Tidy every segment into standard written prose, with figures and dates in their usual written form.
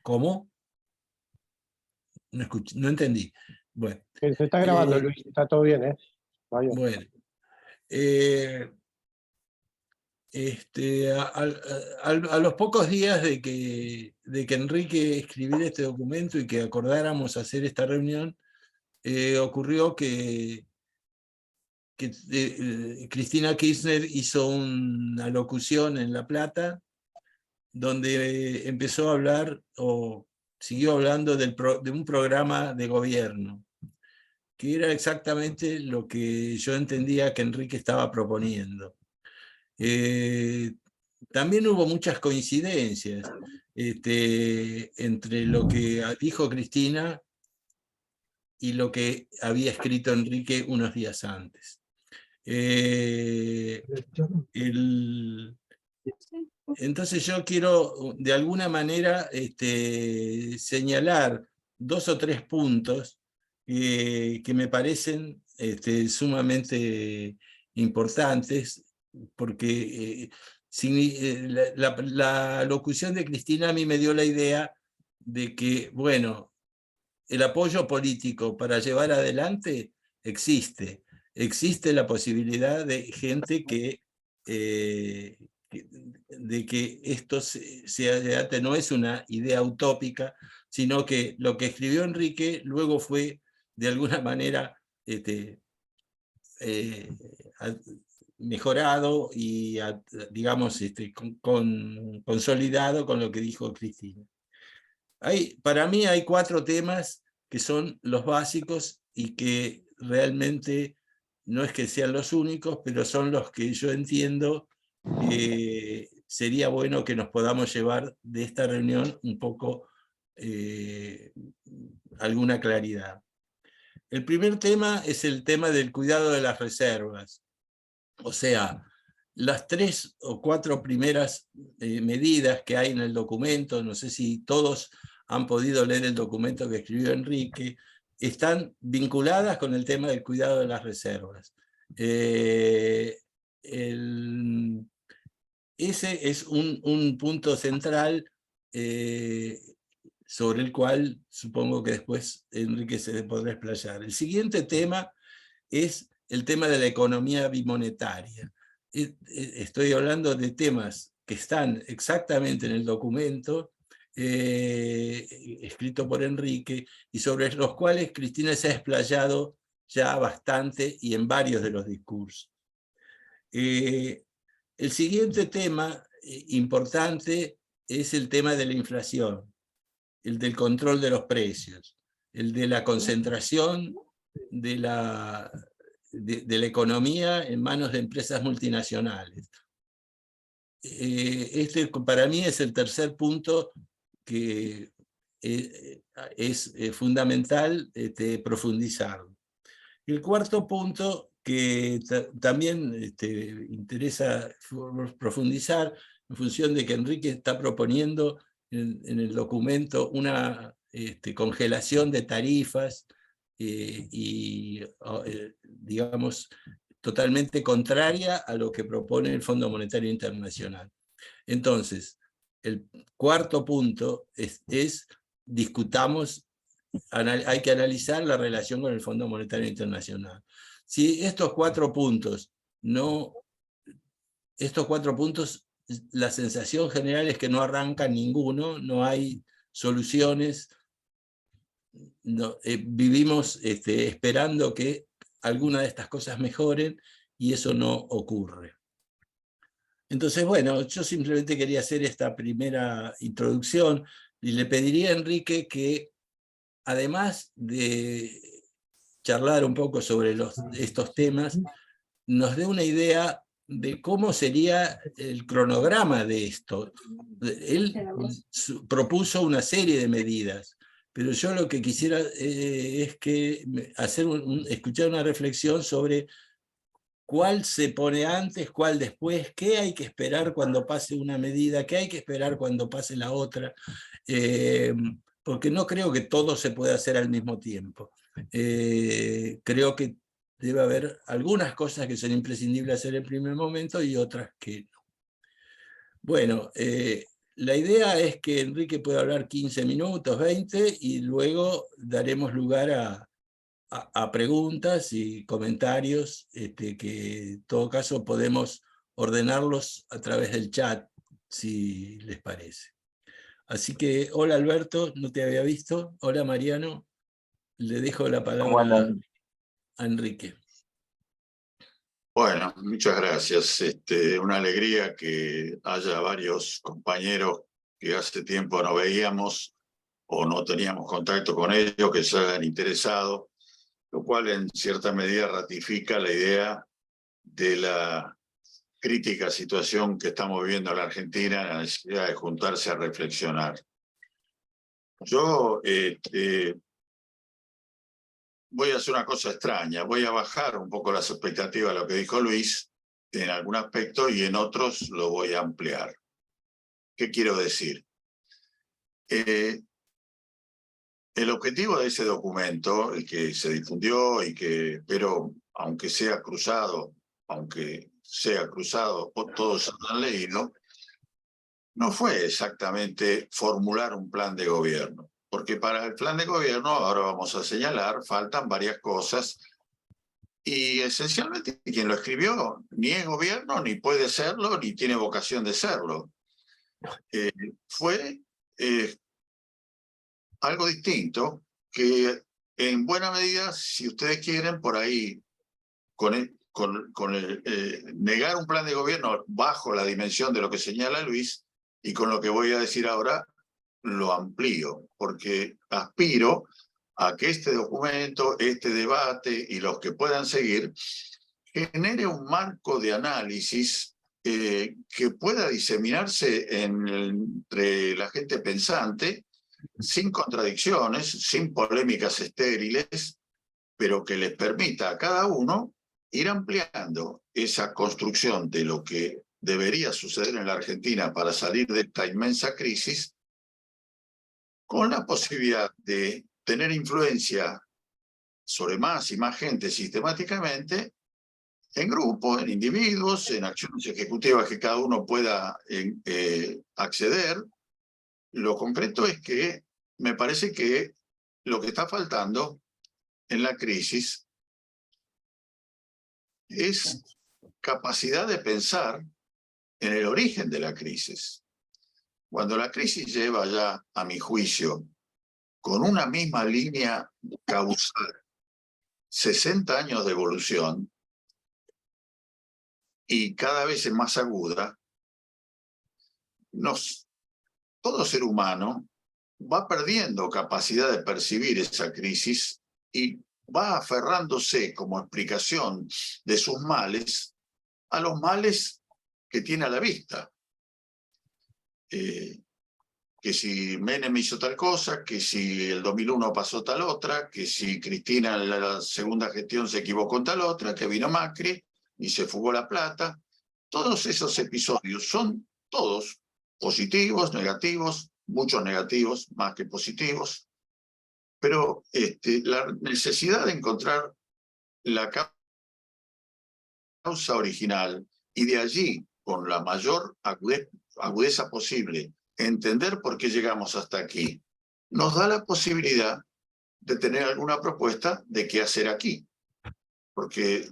¿Cómo? No entendí. Bueno, Se está grabando, Luis, está todo bien, ¿eh? Vaya. bueno. A los pocos días de que Enrique escribiera este documento y que acordáramos hacer esta reunión, ocurrió que Cristina Kirchner hizo una locución en La Plata, donde empezó a hablar, o siguió hablando de un programa de gobierno, que era exactamente lo que yo entendía que Enrique estaba proponiendo. También hubo muchas coincidencias entre lo que dijo Cristina y lo que había escrito Enrique unos días antes. Entonces yo quiero de alguna manera señalar 2 o 3 puntos que me parecen sumamente importantes, porque la locución de Cristina a mí me dio la idea de que, bueno, el apoyo político para llevar adelante existe. Existe la posibilidad de gente de que esto no es una idea utópica, sino que lo que escribió Enrique luego fue, de alguna manera, mejorado y, digamos, consolidado con lo que dijo Cristina. Para mí hay 4 temas que son los básicos y que realmente no es que sean los únicos, pero son los que yo entiendo que sería bueno que nos podamos llevar de esta reunión un poco alguna claridad. El primer tema es el tema del cuidado de las reservas. O sea, las 3 o 4 primeras medidas que hay en el documento, no sé si todos han podido leer el documento que escribió Enrique, están vinculadas con el tema del cuidado de las reservas. Ese es un punto central sobre el cual supongo que después Enrique se podrá explayar. El siguiente tema es el tema de la economía bimonetaria. Estoy hablando de temas que están exactamente en el documento escrito por Enrique y sobre los cuales Cristina se ha explayado ya bastante y en varios de los discursos. El siguiente tema importante es el tema de la inflación, el del control de los precios, el de la concentración de la economía en manos de empresas multinacionales. Este para mí es el tercer punto que es fundamental profundizar. El cuarto punto que también interesa profundizar en función de que Enrique está proponiendo en el documento una congelación de tarifas digamos, totalmente contraria a lo que propone el Fondo Monetario Internacional. Entonces, el cuarto punto es discutamos, hay que analizar la relación con el Fondo Monetario Internacional. Si estos 4 puntos la sensación general es que no arranca ninguno, no hay soluciones, vivimos esperando que alguna de estas cosas mejoren y eso no ocurre. Entonces, bueno, yo simplemente quería hacer esta primera introducción y le pediría a Enrique que, además de charlar un poco sobre estos temas, nos dé una idea de cómo sería el cronograma de esto. Él propuso una serie de medidas, pero yo lo que quisiera es que escuchar una reflexión sobre cuál se pone antes, cuál después, qué hay que esperar cuando pase una medida, qué hay que esperar cuando pase la otra, porque no creo que todo se pueda hacer al mismo tiempo. Creo que debe haber algunas cosas que son imprescindibles hacer en primer momento y otras que no. Bueno, La idea es que Enrique pueda hablar 15 minutos, 20, y luego daremos lugar a preguntas y comentarios, que en todo caso podemos ordenarlos a través del chat, si les parece. Así que, hola Alberto, no te había visto. Hola Mariano, le dejo la palabra a Enrique. Bueno, muchas gracias. Una alegría que haya varios compañeros que hace tiempo no veíamos o no teníamos contacto con ellos, que se hayan interesado, lo cual en cierta medida ratifica la idea de la crítica situación que estamos viviendo en la Argentina, la necesidad de juntarse a reflexionar. Yo voy a hacer una cosa extraña, voy a bajar un poco las expectativas de lo que dijo Luis en algún aspecto y en otros lo voy a ampliar. ¿Qué quiero decir? El objetivo de ese documento, el que se difundió y que, pero aunque sea cruzado, o todos han leído, no fue exactamente formular un plan de gobierno, porque para el plan de gobierno, ahora vamos a señalar, faltan varias cosas y esencialmente quien lo escribió ni es gobierno, ni puede serlo, ni tiene vocación de serlo. Fue algo distinto que en buena medida, si ustedes quieren, por ahí, negar un plan de gobierno bajo la dimensión de lo que señala Luis, y con lo que voy a decir ahora lo amplío, porque aspiro a que este documento, este debate y los que puedan seguir, genere un marco de análisis que pueda diseminarse entre la gente pensante, sin contradicciones, sin polémicas estériles, pero que les permita a cada uno ir ampliando esa construcción de lo que debería suceder en la Argentina para salir de esta inmensa crisis, con la posibilidad de tener influencia sobre más y más gente sistemáticamente, en grupos, en individuos, en acciones ejecutivas que cada uno pueda acceder. Lo concreto es que me parece que lo que está faltando en la crisis es capacidad de pensar en el origen de la crisis. Cuando la crisis lleva ya, a mi juicio, con una misma línea causal, 60 años de evolución, y cada vez es más aguda, todo ser humano va perdiendo capacidad de percibir esa crisis y va aferrándose como explicación de sus males a los males que tiene a la vista. Que si Menem hizo tal cosa, que si el 2001 pasó tal otra, que si Cristina en la segunda gestión se equivocó en tal otra, que vino Macri y se fugó la plata. Todos esos episodios son todos positivos, negativos, muchos negativos, más que positivos, pero la necesidad de encontrar la causa original y de allí, con la mayor agudeza posible, entender por qué llegamos hasta aquí, nos da la posibilidad de tener alguna propuesta de qué hacer aquí. Porque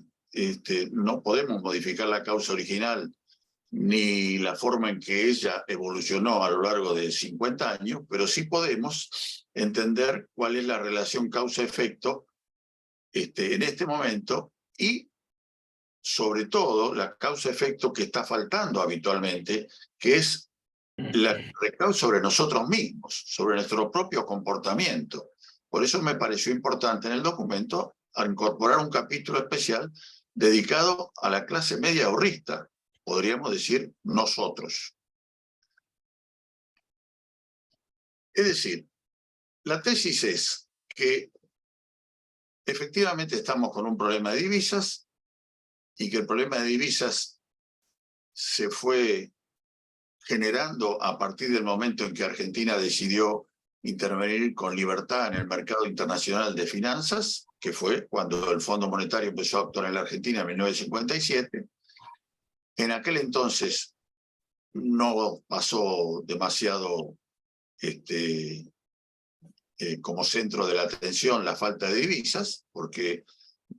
no podemos modificar la causa original ni la forma en que ella evolucionó a lo largo de 50 años, pero sí podemos entender cuál es la relación causa-efecto en este momento y, sobre todo, la causa-efecto que está faltando habitualmente, que es la que recae sobre nosotros mismos, sobre nuestro propio comportamiento. Por eso me pareció importante en el documento incorporar un capítulo especial dedicado a la clase media ahorrista, podríamos decir nosotros. Es decir, la tesis es que efectivamente estamos con un problema de divisas y que el problema de divisas se fue generando a partir del momento en que Argentina decidió intervenir con libertad en el mercado internacional de finanzas, que fue cuando el Fondo Monetario empezó a actuar en la Argentina en 1957. En aquel entonces no pasó demasiado como centro de la atención la falta de divisas, porque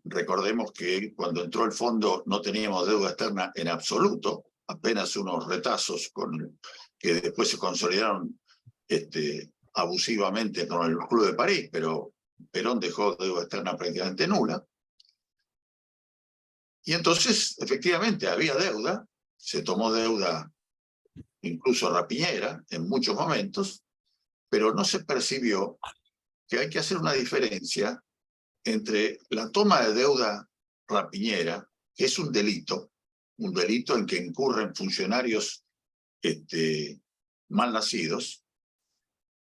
recordemos que cuando entró el fondo no teníamos deuda externa en absoluto, apenas unos retazos que después se consolidaron abusivamente con el Club de París, pero Perón dejó deuda externa prácticamente nula. Y entonces, efectivamente, había deuda, se tomó deuda incluso rapiñera en muchos momentos, pero no se percibió que hay que hacer una diferencia entre la toma de deuda rapiñera, que es un delito en que incurren funcionarios mal nacidos,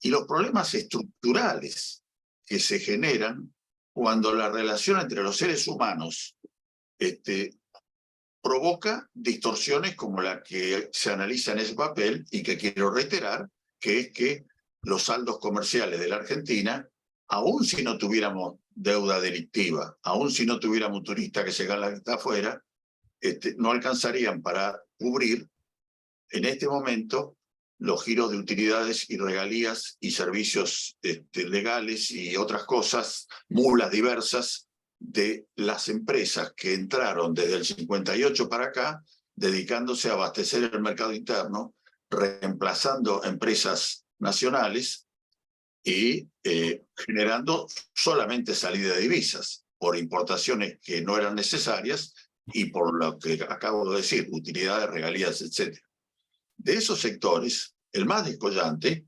y los problemas estructurales que se generan cuando la relación entre los seres humanos provoca distorsiones como la que se analiza en ese papel y que quiero reiterar, que es que los saldos comerciales de la Argentina, aun si no tuviéramos deuda delictiva, aun si no tuviéramos turistas que se ganan afuera, no alcanzarían para cubrir en este momento los giros de utilidades y regalías y servicios legales y otras cosas, mulas diversas, de las empresas que entraron desde el 58 para acá, dedicándose a abastecer el mercado interno, reemplazando empresas nacionales y generando solamente salida de divisas por importaciones que no eran necesarias y por lo que acabo de decir, utilidades, regalías, etc. De esos sectores, el más descollante,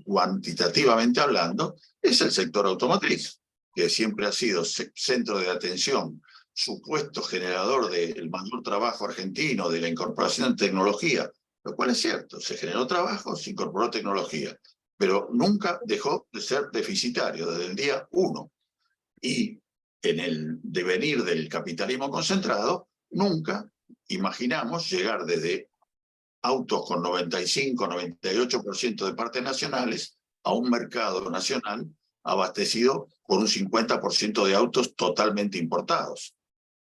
cuantitativamente hablando, es el sector automotriz, que siempre ha sido centro de atención, supuesto generador del mayor trabajo argentino, de la incorporación de tecnología, lo cual es cierto, se generó trabajo, se incorporó tecnología, pero nunca dejó de ser deficitario desde el día 1. Y en el devenir del capitalismo concentrado, nunca imaginamos llegar desde autos con 95-98% de partes nacionales a un mercado nacional abastecido por un 50% de autos totalmente importados.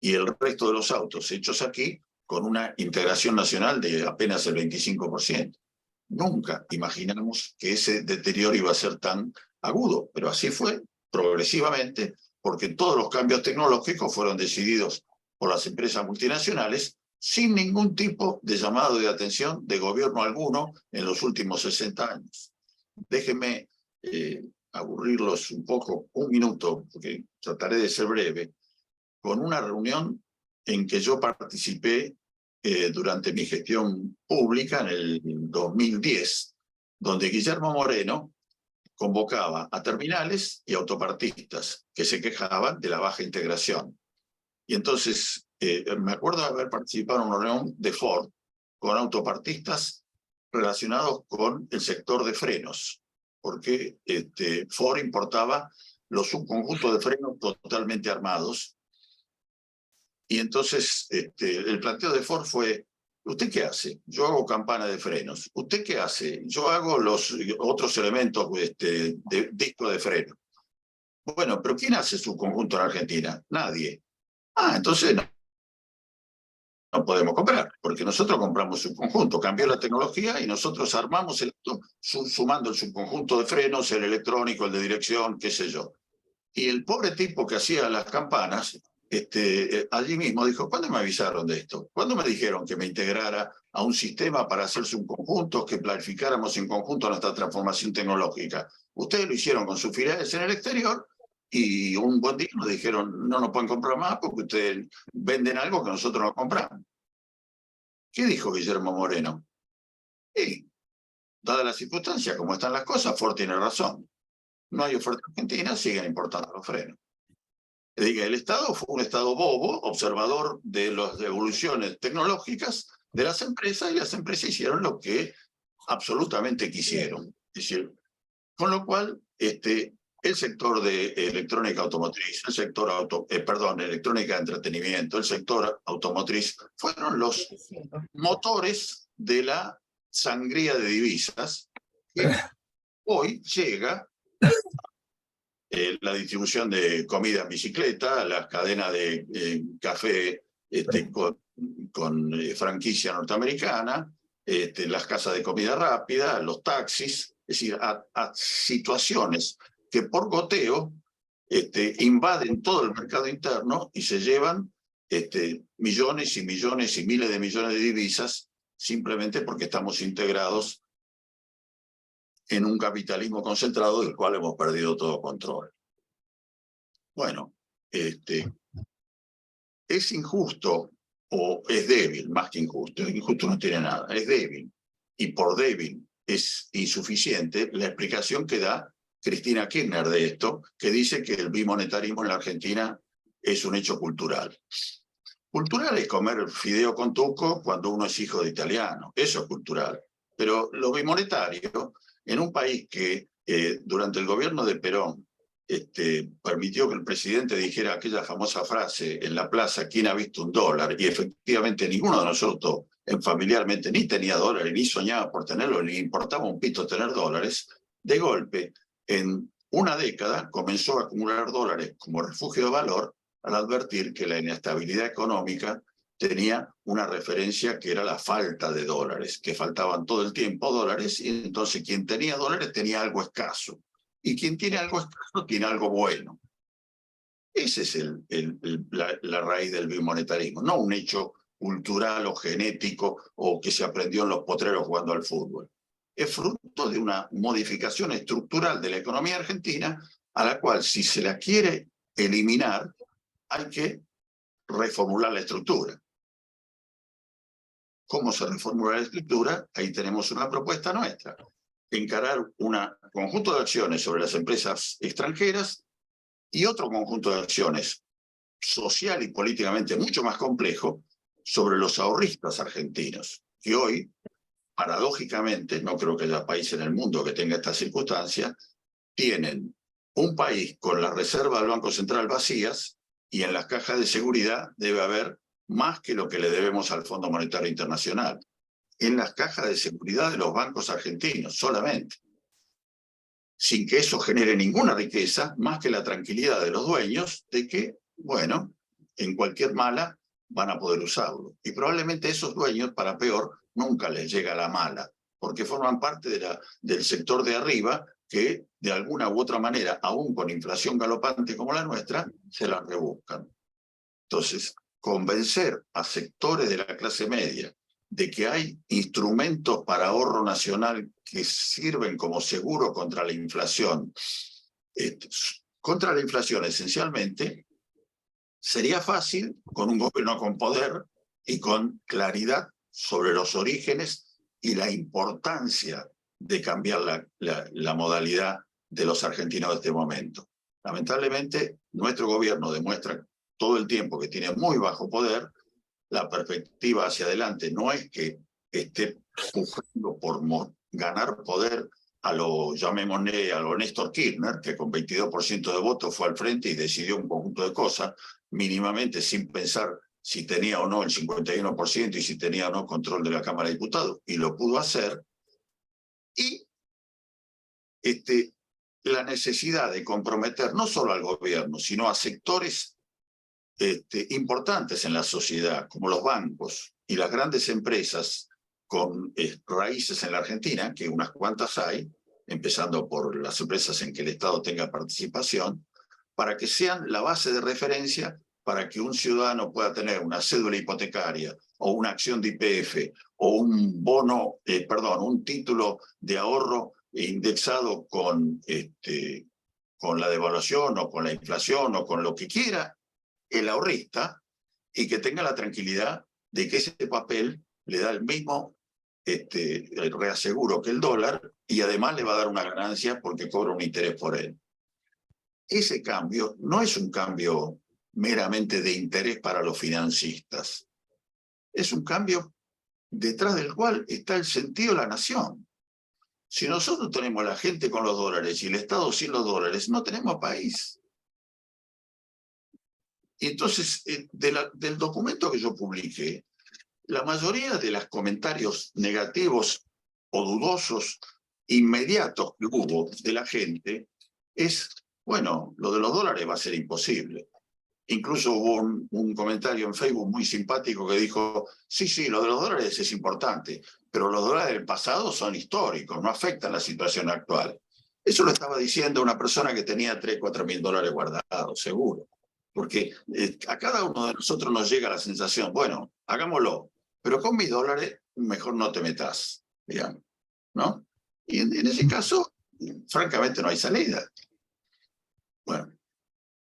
Y el resto de los autos hechos aquí con una integración nacional de apenas el 25%. Nunca imaginamos que ese deterioro iba a ser tan agudo, pero así fue progresivamente, porque todos los cambios tecnológicos fueron decididos por las empresas multinacionales sin ningún tipo de llamado de atención de gobierno alguno en los últimos 60 años. Déjenme aburrirlos un poco, un minuto, porque trataré de ser breve, con una reunión en que yo participé durante mi gestión pública en el 2010, donde Guillermo Moreno convocaba a terminales y autopartistas que se quejaban de la baja integración. Y entonces me acuerdo de haber participado en una reunión de Ford con autopartistas relacionados con el sector de frenos, porque Ford importaba los subconjuntos de frenos totalmente armados. Y entonces el planteo de Ford fue: ¿usted qué hace? Yo hago campana de frenos. ¿Usted qué hace? Yo hago los otros elementos de disco de freno. Bueno, pero ¿quién hace subconjunto en Argentina? Nadie. Entonces no podemos comprar, porque nosotros compramos subconjunto. Cambió la tecnología y nosotros armamos el auto sumando el subconjunto de frenos, el electrónico, el de dirección, qué sé yo. Y el pobre tipo que hacía las campanas, allí mismo dijo: ¿cuándo me avisaron de esto? ¿Cuándo me dijeron que me integrara a un sistema para hacer subconjuntos, que planificáramos en conjunto nuestra transformación tecnológica? Ustedes lo hicieron con sus filiales en el exterior y un buen día nos dijeron: no nos pueden comprar más porque ustedes venden algo que nosotros no compramos. ¿Qué dijo Guillermo Moreno? Y, dadas las circunstancias, como están las cosas, Ford tiene razón. No hay oferta argentina, siguen importando los frenos. El Estado fue un Estado bobo, observador de las evoluciones tecnológicas de las empresas, y las empresas hicieron lo que absolutamente quisieron. Es decir, con lo cual, el sector de electrónica automotriz, el sector electrónica de entretenimiento, el sector automotriz, fueron los motores de la sangría de divisas que hoy llega la distribución de comida en bicicleta, las cadenas de café con franquicia norteamericana, las casas de comida rápida, los taxis, es decir, a situaciones que por goteo invaden todo el mercado interno y se llevan millones y millones y miles de millones de divisas simplemente porque estamos integrados en un capitalismo concentrado del cual hemos perdido todo control. Bueno, es injusto o es débil, más que injusto. Injusto no tiene nada, es débil. Y por débil es insuficiente la explicación que da Cristina Kirchner de esto, que dice que el bimonetarismo en la Argentina es un hecho cultural. Cultural es comer fideo con tuco cuando uno es hijo de italiano, eso es cultural. Pero lo bimonetario, en un país que durante el gobierno de Perón permitió que el presidente dijera aquella famosa frase en la plaza, ¿quién ha visto un dólar? Y efectivamente ninguno de nosotros familiarmente ni tenía dólares, ni soñaba por tenerlo, ni importaba un pito tener dólares. De golpe, en una década comenzó a acumular dólares como refugio de valor al advertir que la inestabilidad económica tenía una referencia que era la falta de dólares, que faltaban todo el tiempo dólares, y entonces quien tenía dólares tenía algo escaso. Y quien tiene algo escaso tiene algo bueno. Esa es la raíz del bimonetarismo, no un hecho cultural o genético o que se aprendió en los potreros jugando al fútbol. Es fruto de una modificación estructural de la economía argentina a la cual, si se la quiere eliminar, hay que reformular la estructura. ¿Cómo se reformula la estructura? Ahí tenemos una propuesta nuestra. Encarar un conjunto de acciones sobre las empresas extranjeras y otro conjunto de acciones social y políticamente mucho más complejo sobre los ahorristas argentinos, que hoy, paradójicamente, no creo que haya país en el mundo que tenga esta circunstancia, tienen un país con las reservas del Banco Central vacías y en las cajas de seguridad debe haber más que lo que le debemos al Fondo Monetario Internacional. En las cajas de seguridad de los bancos argentinos, solamente. Sin que eso genere ninguna riqueza, más que la tranquilidad de los dueños de que, bueno, en cualquier mala van a poder usarlo. Y probablemente esos dueños, para peor, nunca les llega la mala, porque forman parte del sector de arriba que, de alguna u otra manera, aún con inflación galopante como la nuestra, se la rebuscan. Entonces, convencer a sectores de la clase media de que hay instrumentos para ahorro nacional que sirven como seguro contra la inflación, esencialmente, sería fácil con un gobierno con poder y con claridad sobre los orígenes y la importancia de cambiar la modalidad de los argentinos de este momento. Lamentablemente, nuestro gobierno demuestra todo el tiempo que tiene muy bajo poder. La perspectiva hacia adelante no es que esté buscando por ganar poder a lo, llamémosle, a lo Néstor Kirchner, que con 22% de votos fue al frente y decidió un conjunto de cosas, mínimamente sin pensar si tenía o no el 51% y si tenía o no control de la Cámara de Diputados, y lo pudo hacer. Y la necesidad de comprometer no solo al gobierno, sino a sectores importantes en la sociedad, como los bancos y las grandes empresas con raíces en la Argentina, que unas cuantas hay, empezando por las empresas en que el Estado tenga participación, para que sean la base de referencia para que un ciudadano pueda tener una cédula hipotecaria o una acción de YPF o un bono, un título de ahorro indexado con la devaluación o con la inflación o con lo que quiera el ahorrista, y que tenga la tranquilidad de que ese papel le da el mismo el reaseguro que el dólar, y además le va a dar una ganancia porque cobra un interés por él. Ese cambio no es un cambio meramente de interés para los financistas, es un cambio detrás del cual está el sentido de la nación. Si nosotros tenemos la gente con los dólares y el Estado sin los dólares, no tenemos país. Y entonces, del documento que yo publiqué, la mayoría de los comentarios negativos o dudosos inmediatos que hubo de la gente es, bueno, lo de los dólares va a ser imposible. Incluso hubo un comentario en Facebook muy simpático que dijo, sí, lo de los dólares es importante, pero los dólares del pasado son históricos, no afectan la situación actual. Eso lo estaba diciendo una persona que tenía 3.000, 4.000 dólares guardados, seguro. Porque a cada uno de nosotros nos llega la sensación, bueno, hagámoslo, pero con mis dólares mejor no te metas, digamos, ¿no? Y en ese caso, francamente, no hay salida. Bueno,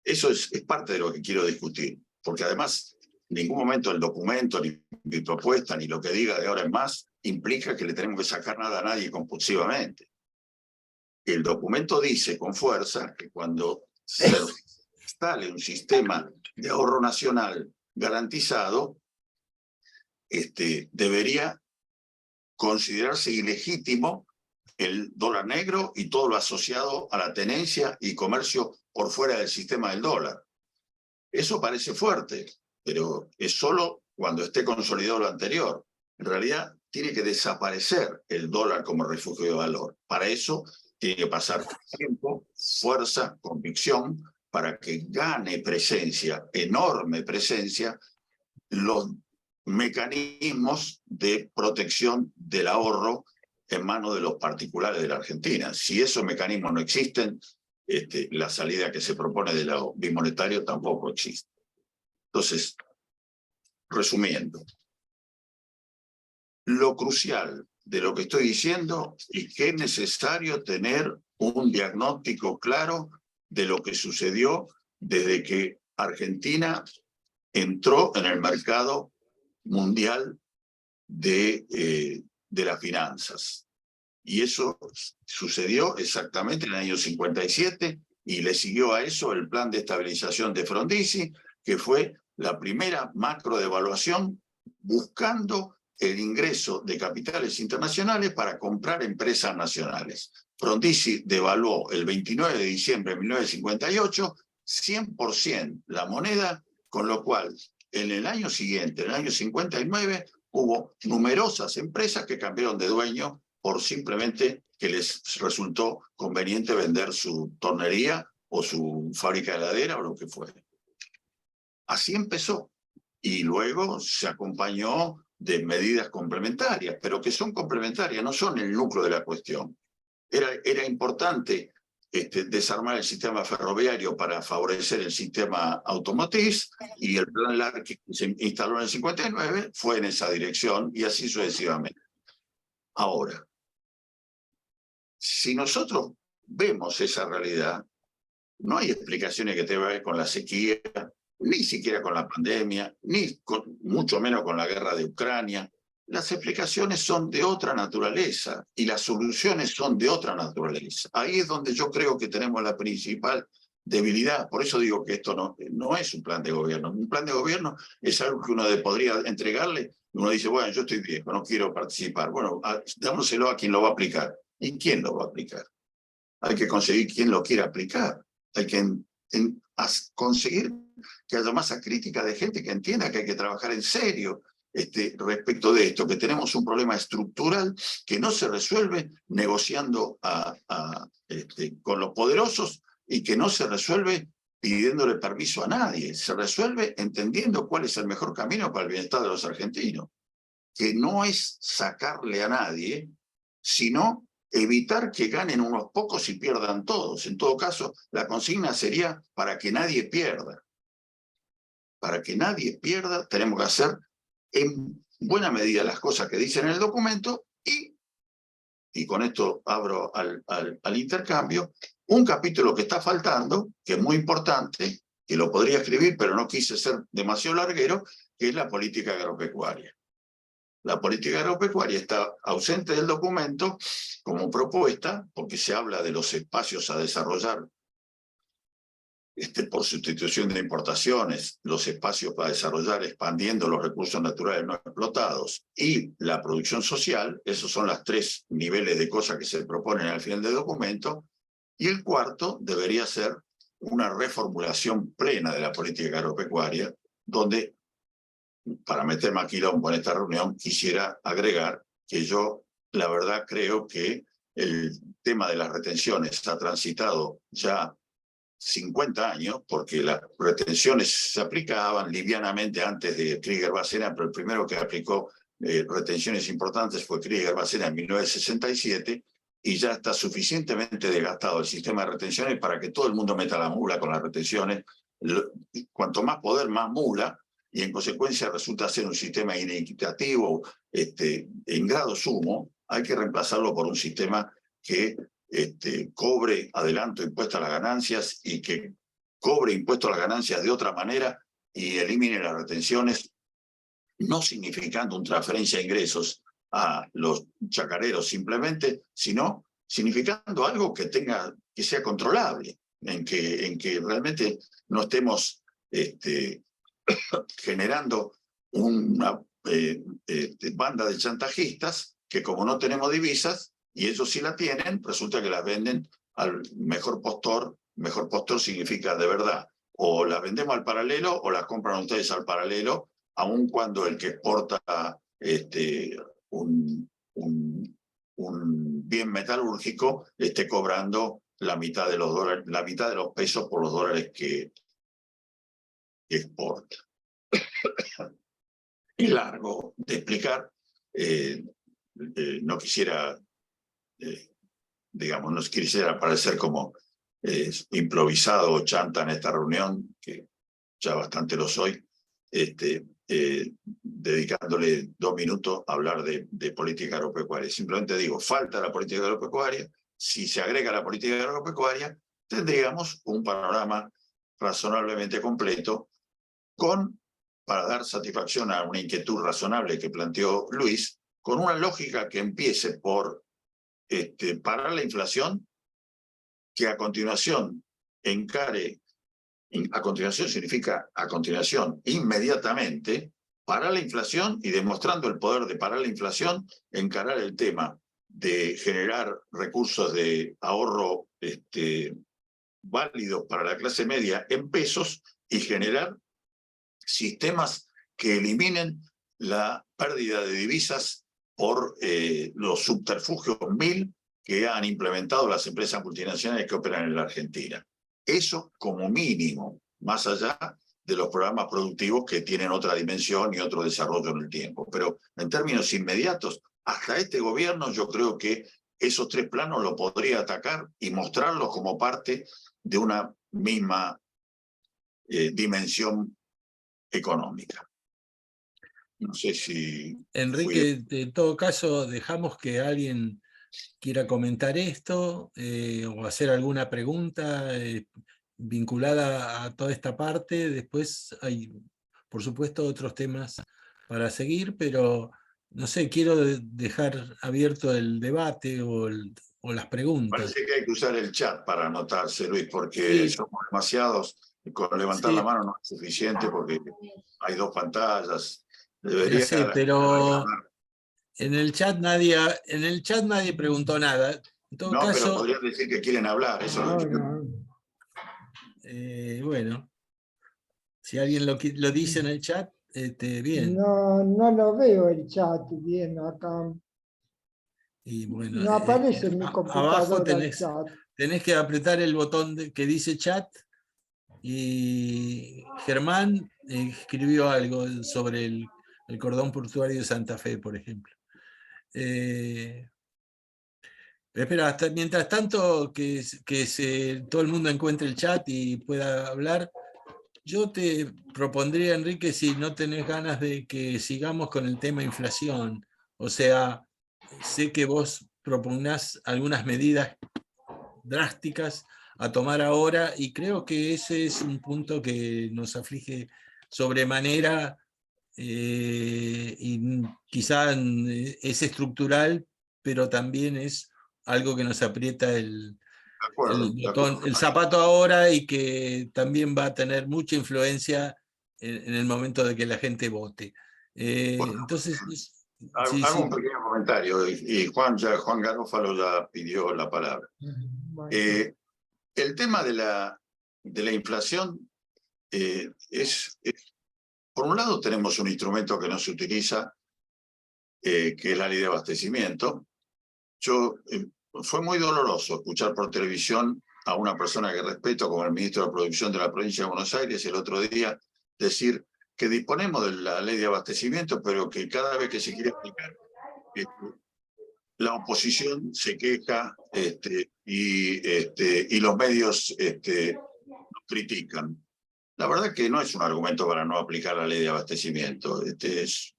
eso es parte de lo que quiero discutir, porque además, en ningún momento el documento, ni mi propuesta, ni lo que diga de ahora en más, implica que le tenemos que sacar nada a nadie compulsivamente. El documento dice con fuerza que cuando se instale un sistema de ahorro nacional garantizado, debería considerarse ilegítimo el dólar negro y todo lo asociado a la tenencia y comercio por fuera del sistema del dólar. Eso parece fuerte, pero es solo cuando esté consolidado lo anterior. En realidad, tiene que desaparecer el dólar como refugio de valor. Para eso, tiene que pasar tiempo, fuerza, convicción, para que gane presencia, enorme presencia, los mecanismos de protección del ahorro en manos de los particulares de la Argentina. Si esos mecanismos no existen, la salida que se propone de lo bimonetario tampoco existe. Entonces, resumiendo, lo crucial de lo que estoy diciendo es que es necesario tener un diagnóstico claro de lo que sucedió desde que Argentina entró en el mercado mundial de las finanzas. Y eso sucedió exactamente en el año 57 y le siguió a eso el plan de estabilización de Frondizi, que fue la primera macro devaluación buscando el ingreso de capitales internacionales para comprar empresas nacionales. Frondizi devaluó el 29 de diciembre de 1958 100% la moneda, con lo cual en el año siguiente, en el año 59, hubo numerosas empresas que cambiaron de dueño por simplemente que les resultó conveniente vender su tornería o su fábrica de heladera o lo que fuera. Así empezó. Y luego se acompañó de medidas complementarias, pero que son complementarias, no son el núcleo de la cuestión. Era importante desarmar el sistema ferroviario para favorecer el sistema automotriz, y el plan LAR que se instaló en el 59 fue en esa dirección, y así sucesivamente. Ahora, si nosotros vemos esa realidad, no hay explicaciones que tengan que ver con la sequía, ni siquiera con la pandemia, mucho menos con la guerra de Ucrania. Las explicaciones son de otra naturaleza y las soluciones son de otra naturaleza. Ahí es donde yo creo que tenemos la principal debilidad. Por eso digo que esto no es un plan de gobierno. Un plan de gobierno es algo que uno podría entregarle. Uno dice, bueno, yo estoy viejo, no quiero participar. Bueno, dámoselo a quien lo va a aplicar. ¿Y quién lo va a aplicar? Hay que conseguir quien lo quiera aplicar. Hay que conseguir que haya masa crítica de gente que entienda que hay que trabajar en serio respecto de esto, que tenemos un problema estructural que no se resuelve negociando con los poderosos y que no se resuelve pidiéndole permiso a nadie, se resuelve entendiendo cuál es el mejor camino para el bienestar de los argentinos, que no es sacarle a nadie, sino evitar que ganen unos pocos y pierdan todos. En todo caso, la consigna sería para que nadie pierda. Para que nadie pierda, tenemos que hacer en buena medida las cosas que dicen en el documento y con esto abro al intercambio, un capítulo que está faltando, que es muy importante, que lo podría escribir, pero no quise ser demasiado larguero, que es la política agropecuaria. La política agropecuaria está ausente del documento como propuesta, porque se habla de los espacios a desarrollar por sustitución de importaciones, los espacios para desarrollar expandiendo los recursos naturales no explotados y la producción social. Esos son los 3 niveles de cosas que se proponen al final del documento. Y el cuarto debería ser una reformulación plena de la política agropecuaria, donde, para meterme aquí en esta reunión, quisiera agregar que yo, la verdad, creo que el tema de las retenciones ha transitado ya 50 años, porque las retenciones se aplicaban livianamente antes de Krieger-Bacena, pero el primero que aplicó retenciones importantes fue Krieger-Bacena en 1967, y ya está suficientemente desgastado el sistema de retenciones para que todo el mundo meta la mula con las retenciones. Cuanto más poder, más mula, y en consecuencia resulta ser un sistema inequitativo en grado sumo. Hay que reemplazarlo por un sistema que cobre adelanto impuesto a las ganancias, y que cobre impuesto a las ganancias de otra manera y elimine las retenciones, no significando una transferencia de ingresos a los chacareros simplemente, sino significando algo que sea controlable, en que realmente no estemos generando una banda de chantajistas que, como no tenemos divisas, y ellos sí la tienen, resulta que las venden al mejor postor. Mejor postor significa de verdad, o las vendemos al paralelo o las compran ustedes al paralelo, aun cuando el que exporta un bien metalúrgico esté cobrando la mitad de los dólares, la mitad de los pesos por los dólares que exporta. Es largo de explicar. No quisiera, digamos, no quisiera parecer como improvisado o chanta en esta reunión, que ya bastante lo soy, dedicándole 2 minutos a hablar de política agropecuaria. Simplemente digo, falta la política agropecuaria. Si se agrega la política agropecuaria, tendríamos un panorama razonablemente completo, para dar satisfacción a una inquietud razonable que planteó Luis, con una lógica que empiece por parar la inflación, que a continuación a continuación significa a continuación, inmediatamente, parar la inflación, y demostrando el poder de parar la inflación, encarar el tema de generar recursos de ahorro válidos para la clase media en pesos, y generar sistemas que eliminen la pérdida de divisas por los subterfugios que han implementado las empresas multinacionales que operan en la Argentina. Eso como mínimo, más allá de los programas productivos que tienen otra dimensión y otro desarrollo en el tiempo. Pero en términos inmediatos, hasta este gobierno, yo creo que esos 3 planos lo podría atacar y mostrarlos como parte de una misma dimensión económica. No sé si... Enrique, en todo caso, dejamos que alguien quiera comentar esto o hacer alguna pregunta vinculada a toda esta parte. Después hay, por supuesto, otros temas para seguir, pero no sé, quiero dejar abierto el debate o las preguntas. Parece que hay que usar el chat para anotarse, Luis, porque somos demasiados. Con levantar la mano no es suficiente, porque hay 2 pantallas. Debería pero en el chat nadie preguntó nada. En todo caso, pero podrían decir que quieren hablar. Eso bueno, si alguien lo dice en el chat, bien. No lo veo el chat bien acá. Y bueno, No aparece en mi computadora abajo el chat. tenés que apretar el botón que dice chat, y Germán escribió algo sobre el cordón portuario de Santa Fe, por ejemplo. Espera, mientras tanto que todo el mundo encuentre el chat y pueda hablar, yo te propondría, Enrique, si no tenés ganas de que sigamos con el tema inflación. O sea, sé que vos propugnás algunas medidas drásticas a tomar ahora, y creo que ese es un punto que nos aflige sobremanera, y quizá es estructural, pero también es algo que nos aprieta el zapato ahora, y que también va a tener mucha influencia en el momento de que la gente vote. Entonces, hago un pequeño comentario, y Juan Garófalo ya pidió la palabra. El tema de la inflación por un lado tenemos un instrumento que no se utiliza, que es la ley de abastecimiento. Fue muy doloroso escuchar por televisión a una persona que respeto como el ministro de Producción de la provincia de Buenos Aires el otro día decir que disponemos de la ley de abastecimiento, pero que cada vez que se quiere aplicar, la oposición se queja y los medios nos critican. La verdad que no es un argumento para no aplicar la ley de abastecimiento. Es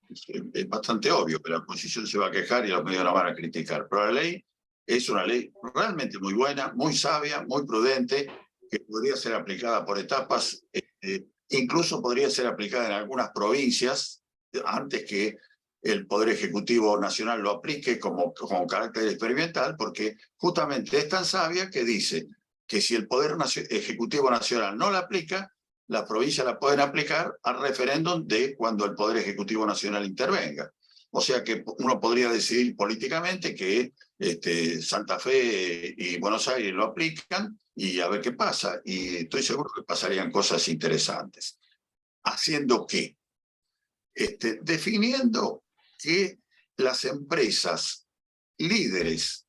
bastante obvio que la oposición se va a quejar y los medios la van a criticar. Pero la ley es una ley realmente muy buena, muy sabia, muy prudente, que podría ser aplicada por etapas, incluso podría ser aplicada en algunas provincias antes que el Poder Ejecutivo Nacional lo aplique como carácter experimental, porque justamente es tan sabia que dice que si el Poder Ejecutivo Nacional no la aplica, las provincias la pueden aplicar al referéndum de cuando el Poder Ejecutivo Nacional intervenga. O sea que uno podría decidir políticamente que Santa Fe y Buenos Aires lo aplican y a ver qué pasa. Y estoy seguro que pasarían cosas interesantes. ¿Haciendo qué? Definiendo que las empresas líderes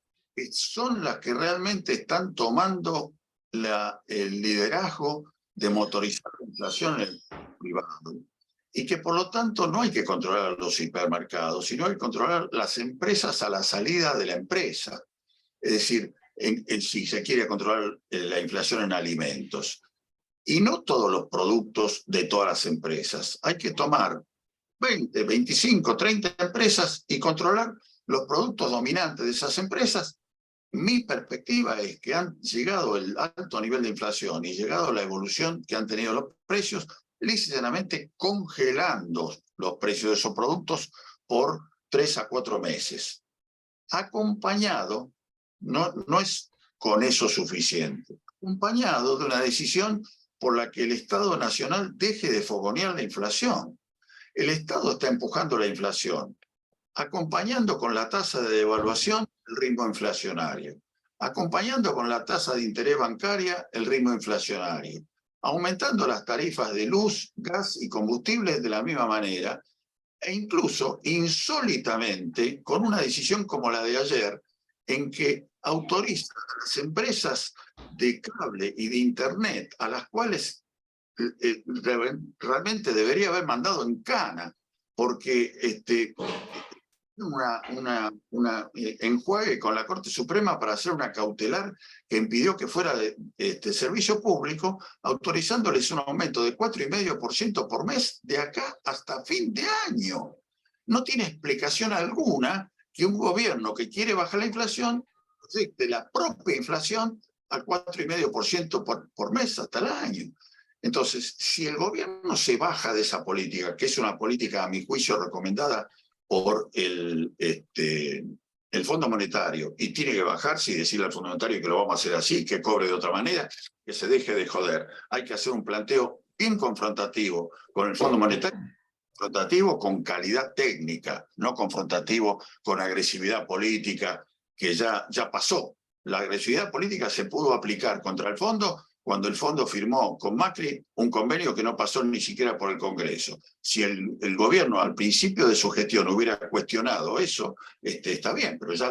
son las que realmente están tomando el liderazgo de motorizar la inflación en el privado, y que por lo tanto no hay que controlar los hipermercados, sino hay que controlar las empresas a la salida de la empresa. Es decir, si se quiere controlar la inflación en alimentos. Y no todos los productos de todas las empresas. Hay que tomar 20, 25, 30 empresas y controlar los productos dominantes de esas empresas. Mi perspectiva es que han llegado el alto nivel de inflación y llegado la evolución que han tenido los precios, lícitamente congelando los precios de esos productos por 3 a 4 meses. Acompañado, no es con eso suficiente, acompañado de una decisión por la que el Estado Nacional deje de fogonear la inflación. El Estado está empujando la inflación, acompañando con la tasa de devaluación el ritmo inflacionario, acompañando con la tasa de interés bancaria el ritmo inflacionario, aumentando las tarifas de luz, gas y combustibles de la misma manera, e incluso insólitamente con una decisión como la de ayer, en que autoriza a las empresas de cable y de internet, a las cuales realmente debería haber mandado en cana, porque enjuague con la Corte Suprema para hacer una cautelar que impidió que fuera de servicio público, autorizándoles un aumento de 4,5% por mes de acá hasta fin de año. No tiene explicación alguna que un gobierno que quiere bajar la inflación proyecte la propia inflación al 4,5% por mes hasta el año. Entonces, si el gobierno se baja de esa política, que es una política, a mi juicio, recomendada por el Fondo Monetario, y tiene que bajarse y decirle al Fondo Monetario que lo vamos a hacer así, que cobre de otra manera, que se deje de joder. Hay que hacer un planteo bien confrontativo con el Fondo Monetario, confrontativo con calidad técnica, no confrontativo con agresividad política, que ya pasó. La agresividad política se pudo aplicar contra el fondo cuando el fondo firmó con Macri un convenio que no pasó ni siquiera por el Congreso. Si el gobierno al principio de su gestión hubiera cuestionado eso, está bien, pero ya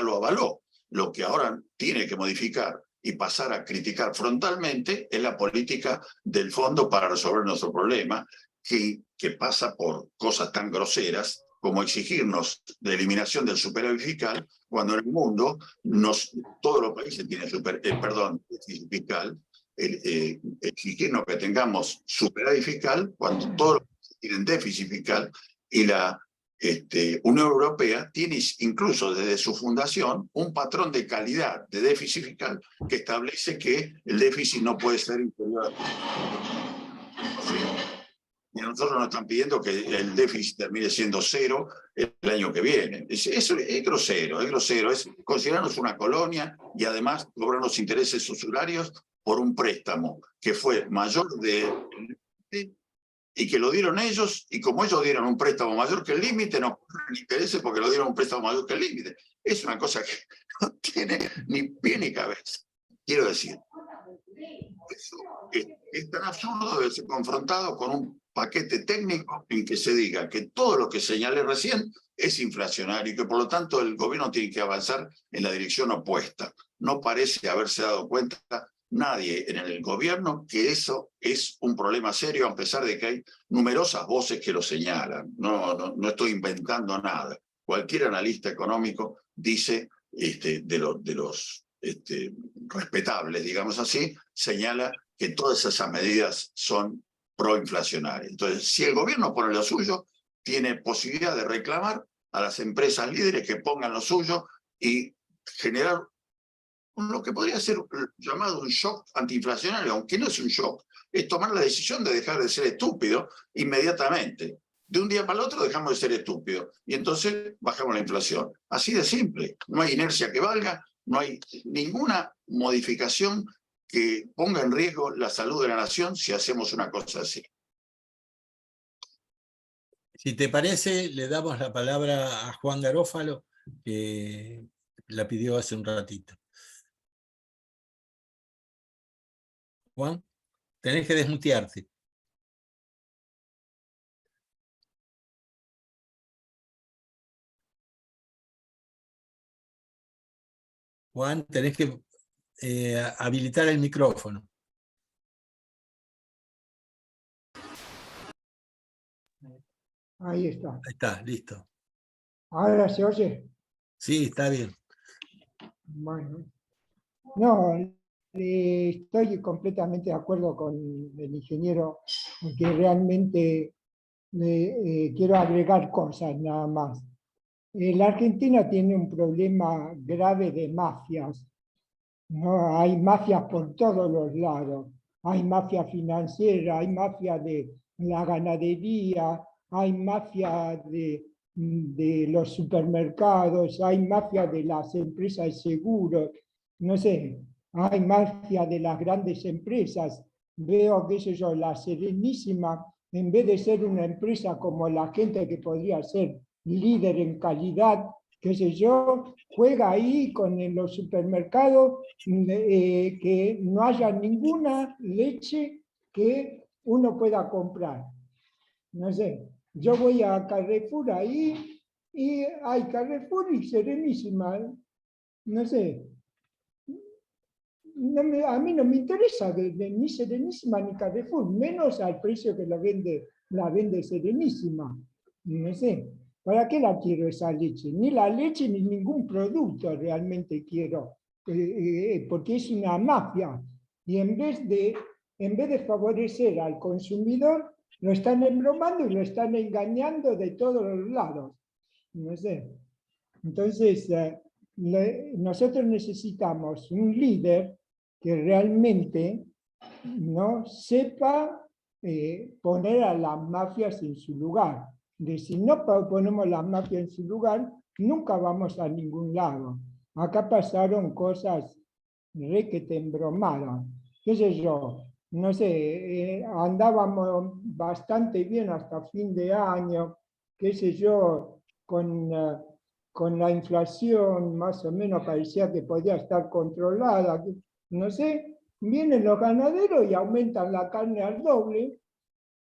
lo avaló. Lo que ahora tiene que modificar y pasar a criticar frontalmente es la política del fondo para resolver nuestro problema, que pasa por cosas tan groseras como exigirnos la eliminación del superávit fiscal, cuando en el mundo todos los países tienen déficit fiscal, exigirnos que tengamos superávit fiscal cuando todos los países tienen déficit fiscal, y la Unión Europea tiene incluso desde su fundación un patrón de calidad de déficit fiscal que establece que el déficit no puede ser inferior y a nosotros nos están pidiendo que el déficit termine siendo 0 el año que viene. Eso es grosero, es considerarnos una colonia y además cobrarnos intereses usurarios por un préstamo que fue mayor y que lo dieron ellos, y como ellos dieron un préstamo mayor que el límite, no cobran intereses porque lo dieron un préstamo mayor que el límite. Es una cosa que no tiene ni pie ni cabeza. Quiero decir, eso es tan absurdo de ser confrontado con un paquete técnico en que se diga que todo lo que señalé recién es inflacionario y que por lo tanto el gobierno tiene que avanzar en la dirección opuesta. No parece haberse dado cuenta nadie en el gobierno que eso es un problema serio, a pesar de que hay numerosas voces que lo señalan. No estoy inventando nada. Cualquier analista económico dice, de los respetables, digamos así, señala que todas esas medidas son proinflacionarias. Entonces, si el gobierno pone lo suyo, tiene posibilidad de reclamar a las empresas líderes que pongan lo suyo y generar lo que podría ser llamado un shock antiinflacionario, aunque no es un shock, es tomar la decisión de dejar de ser estúpido inmediatamente. De un día para el otro dejamos de ser estúpidos y entonces bajamos la inflación. Así de simple. No hay inercia que valga, no hay ninguna modificación que ponga en riesgo la salud de la nación si hacemos una cosa así. Si te parece, le damos la palabra a Juan Garófalo, que la pidió hace un ratito. Juan, tenés que desmutearte. Juan, tenés que habilitar el micrófono. Ahí está. Ahí está, listo. ¿Ahora se oye? Sí, está bien. Bueno. No, estoy completamente de acuerdo con el ingeniero, porque realmente quiero agregar cosas nada más. La Argentina tiene un problema grave de mafias, ¿no? Hay mafias por todos los lados. Hay mafia financiera, hay mafia de la ganadería, hay mafia de los supermercados, hay mafia de las empresas de seguros, no sé, hay mafia de las grandes empresas. Veo, qué sé yo, la Serenísima, en vez de ser una empresa como la gente que podría ser líder en calidad, qué sé yo, juega ahí con en los supermercados que no haya ninguna leche que uno pueda comprar. No sé, yo voy a Carrefour ahí y hay Carrefour y Serenísima. No sé, a mí no me interesa ni Serenísima ni Carrefour, menos al precio que la vende Serenísima. No sé, ¿para qué la quiero esa leche? Ni la leche ni ningún producto realmente quiero, porque es una mafia. Y en vez de favorecer al consumidor, lo están embromando y lo están engañando de todos los lados. No sé. Entonces, nosotros necesitamos un líder que realmente no sepa poner a las mafias en su lugar. De si no ponemos las mafias en su lugar, nunca vamos a ningún lado. Acá pasaron cosas requete embromadas. ¿Qué sé yo? No sé, andábamos bastante bien hasta fin de año, qué sé yo, con la inflación más o menos parecía que podía estar controlada. No sé, vienen los ganaderos y aumentan la carne al doble.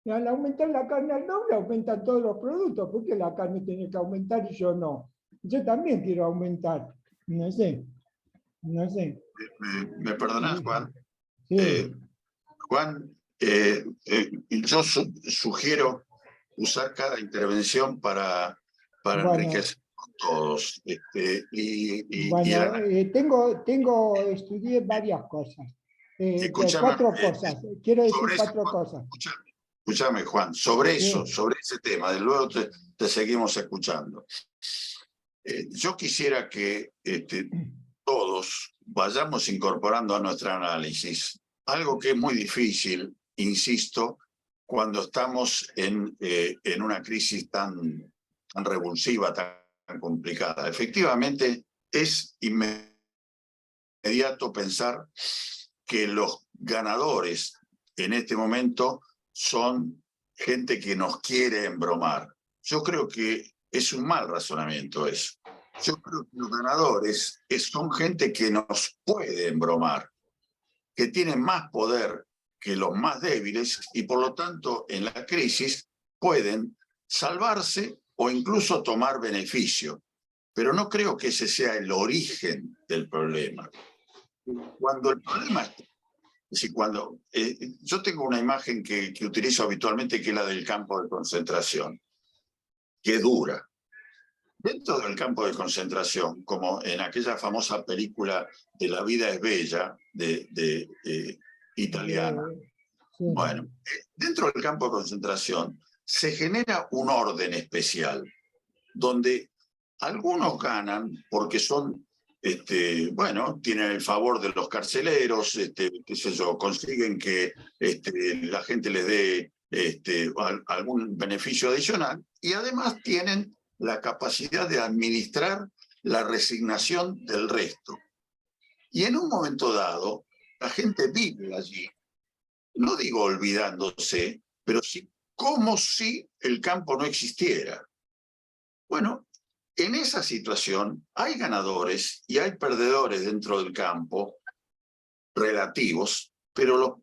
Y al aumentar la carne al doble, aumentan todos los productos. ¿Por qué la carne tiene que aumentar y yo no? Yo también quiero aumentar. No sé. No sé. ¿Me perdonás, Juan? Sí. Juan, yo sugiero usar cada intervención para Bueno, enriquecer a todos. bueno, estudié varias cosas. Escúchame, 4 cosas. Quiero decir sobre eso, 4 cosas. Escúchame, Juan, sobre eso, Sí. sobre ese tema, de luego te seguimos escuchando. Yo quisiera que todos vayamos incorporando a nuestro análisis algo que es muy difícil, insisto, cuando estamos en una crisis tan revulsiva, tan complicada. Efectivamente, es inmediato pensar que los ganadores en este momento son gente que nos quiere embromar. Yo creo que es un mal razonamiento eso. Yo creo que los ganadores son gente que nos puede embromar, que tienen más poder que los más débiles y por lo tanto en la crisis pueden salvarse o incluso tomar beneficio. Pero no creo que ese sea el origen del problema. Cuando el problema es decir, yo tengo una imagen que utilizo habitualmente, que es la del campo de concentración, que es dura. Dentro del campo de concentración, como en aquella famosa película de La vida es bella, italiana, bueno, dentro del campo de concentración se genera un orden especial, donde algunos ganan porque son, bueno, tienen el favor de los carceleros, qué sé yo, consiguen que la gente les dé algún beneficio adicional, y además tienen la capacidad de administrar la resignación del resto. Y en un momento dado, la gente vive allí, no digo olvidándose, pero sí como si el campo no existiera. Bueno, en esa situación hay ganadores y hay perdedores dentro del campo, relativos, pero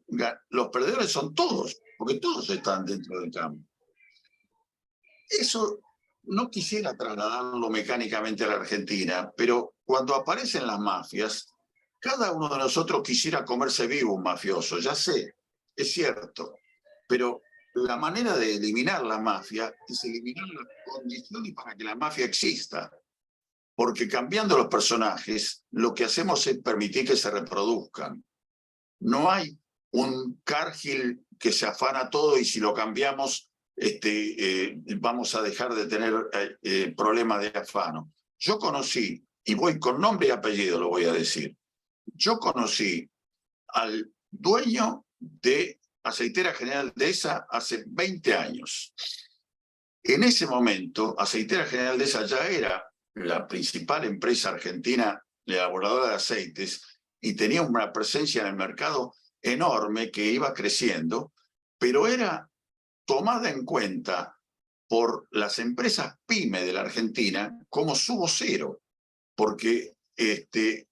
los perdedores son todos, porque todos están dentro del campo. Eso no quisiera trasladarlo mecánicamente a la Argentina, pero cuando aparecen las mafias, cada uno de nosotros quisiera comerse vivo un mafioso, ya sé, es cierto, pero la manera de eliminar la mafia es eliminar las condiciones para que la mafia exista, porque cambiando los personajes, lo que hacemos es permitir que se reproduzcan. No hay un Cargill que se afana todo y si lo cambiamos vamos a dejar de tener problemas de afano. Yo conocí, y voy con nombre y apellido, lo voy a decir, yo conocí al dueño de Aceitera General Dehesa hace 20 años. En ese momento, Aceitera General Dehesa ya era la principal empresa argentina elaboradora de aceites y tenía una presencia en el mercado enorme que iba creciendo, pero era tomada en cuenta por las empresas PYME de la Argentina como su vocero, porque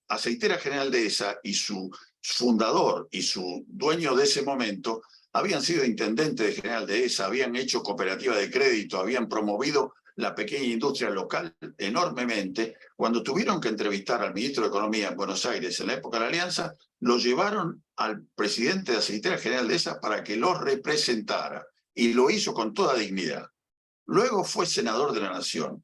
Aceitera General Dehesa y su fundador y su dueño de ese momento habían sido intendentes de General Dehesa, habían hecho cooperativa de crédito, habían promovido la pequeña industria local enormemente. Cuando tuvieron que entrevistar al ministro de Economía en Buenos Aires en la época de la Alianza, lo llevaron al presidente de Aceitera General Dehesa para que lo representara, y lo hizo con toda dignidad. Luego fue senador de la Nación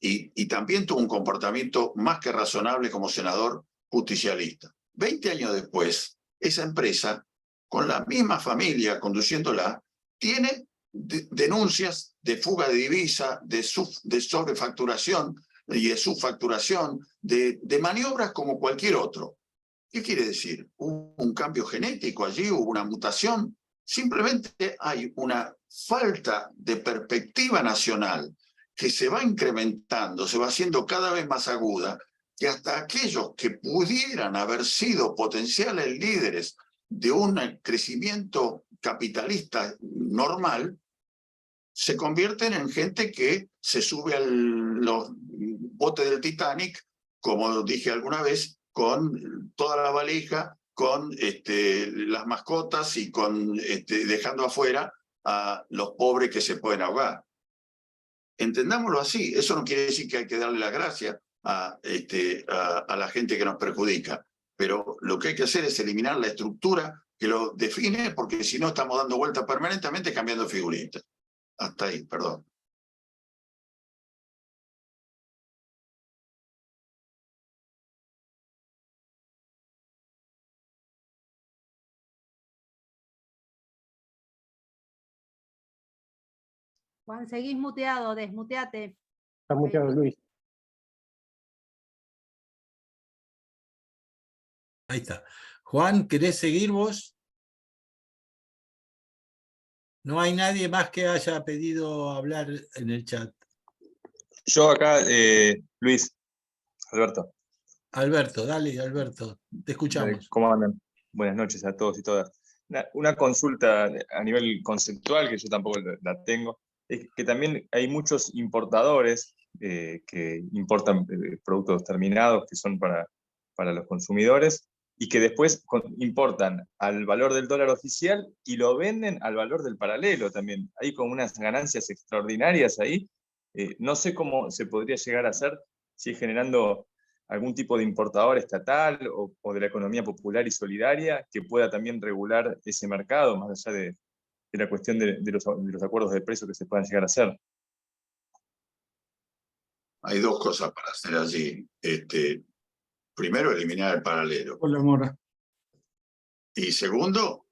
y también tuvo un comportamiento más que razonable como senador justicialista. 20 años después, esa empresa, con la misma familia conduciéndola, tiene denuncias de fuga de divisa, de sobrefacturación y de subfacturación, de maniobras como cualquier otro. ¿Qué quiere decir? ¿Hubo un cambio genético allí? ¿Hubo una mutación? Simplemente hay una falta de perspectiva nacional que se va incrementando, se va haciendo cada vez más aguda, que hasta aquellos que pudieran haber sido potenciales líderes de un crecimiento capitalista normal, se convierten en gente que se sube a los botes del Titanic, como dije alguna vez, con toda la valija, con las mascotas y dejando afuera a los pobres que se pueden ahogar. Entendámoslo así. Eso no quiere decir que hay que darle la gracia a la gente que nos perjudica, pero lo que hay que hacer es eliminar la estructura que lo define, porque si no estamos dando vueltas permanentemente cambiando figuritas. Hasta ahí, perdón. Juan, seguís muteado, desmuteate. Está muteado, Luis. Ahí está. Juan, ¿querés seguir vos? No hay nadie más que haya pedido hablar en el chat. Yo acá, Luis, Alberto. Alberto, dale, Alberto, te escuchamos. ¿Cómo andan? Buenas noches a todos y todas. Una consulta a nivel conceptual, que yo tampoco la tengo, es que también hay muchos importadores que importan productos terminados que son para los consumidores, y que después importan al valor del dólar oficial y lo venden al valor del paralelo también. Hay como unas ganancias extraordinarias ahí. No sé cómo se podría llegar a hacer, si es generando algún tipo de importador estatal o de la economía popular y solidaria que pueda también regular ese mercado, más allá de la cuestión de los acuerdos de precios que se puedan llegar a hacer. Hay dos cosas para hacer allí. Primero, eliminar el paralelo. Por la mora. Y segundo,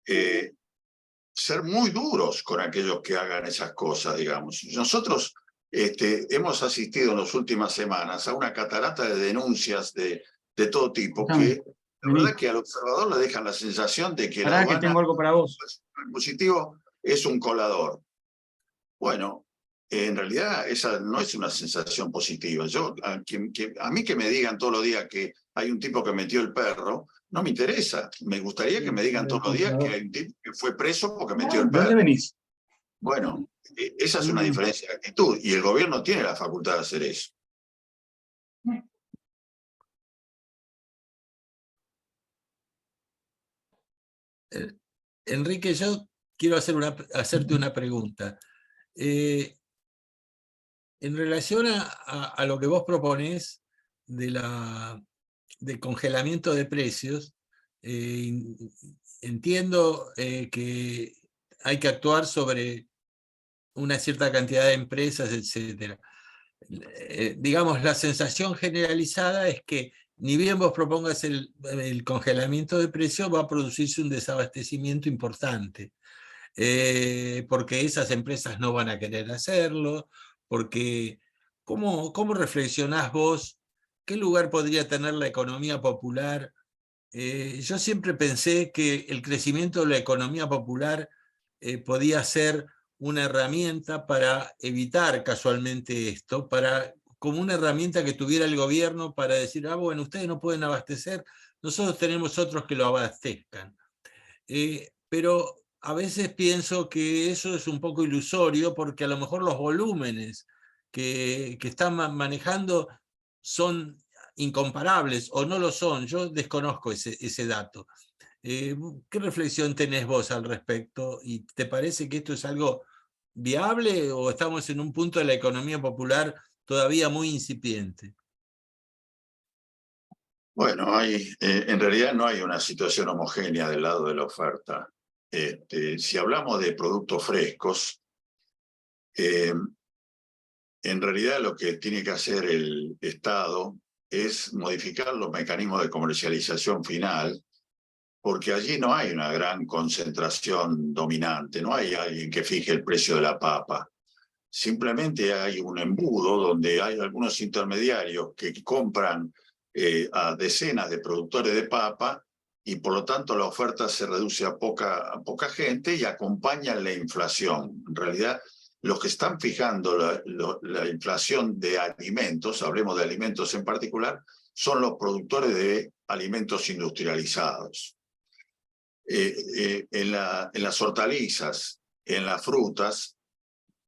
ser muy duros con aquellos que hagan esas cosas, digamos. Nosotros hemos asistido en las últimas semanas a una catarata de denuncias de todo tipo que la verdad que al observador le dejan la sensación de que la aduana, que tengo algo para vos. el positivo es un colador. Bueno, en realidad esa no es una sensación positiva. A mí que me digan todos los días que hay un tipo que metió el perro, no me interesa. Me gustaría que me digan todos los días que hay un tipo que fue preso porque metió el perro. ¿Dónde venís? Bueno, esa es una diferencia de actitud y el gobierno tiene la facultad de hacer eso. Enrique, yo quiero hacerte una pregunta. En relación a lo que vos proponés de congelamiento de precios, entiendo que hay que actuar sobre una cierta cantidad de empresas, etc. Digamos, la sensación generalizada es que ni bien vos propongas el congelamiento de precios, va a producirse un desabastecimiento importante. Porque esas empresas no van a querer hacerlo, porque ¿cómo reflexionás vos? ¿Qué lugar podría tener la economía popular? Yo siempre pensé que el crecimiento de la economía popular podía ser una herramienta para evitar casualmente esto, como una herramienta que tuviera el gobierno para decir, bueno, ustedes no pueden abastecer, nosotros tenemos otros que lo abastezcan. Pero a veces pienso que eso es un poco ilusorio porque a lo mejor los volúmenes que están manejando son incomparables o no lo son. Yo desconozco ese dato. ¿Qué reflexión tenés vos al respecto? ¿Y te parece que esto es algo viable o estamos en un punto de la economía popular todavía muy incipiente? Bueno, en realidad no hay una situación homogénea del lado de la oferta. Si hablamos de productos frescos, en realidad lo que tiene que hacer el Estado es modificar los mecanismos de comercialización final, porque allí no hay una gran concentración dominante, no hay alguien que fije el precio de la papa. Simplemente hay un embudo donde hay algunos intermediarios que compran a decenas de productores de papa y por lo tanto la oferta se reduce a poca gente y acompañan la inflación. En realidad, los que están fijando la inflación de alimentos, hablemos de alimentos en particular, son los productores de alimentos industrializados. En las hortalizas, en las frutas,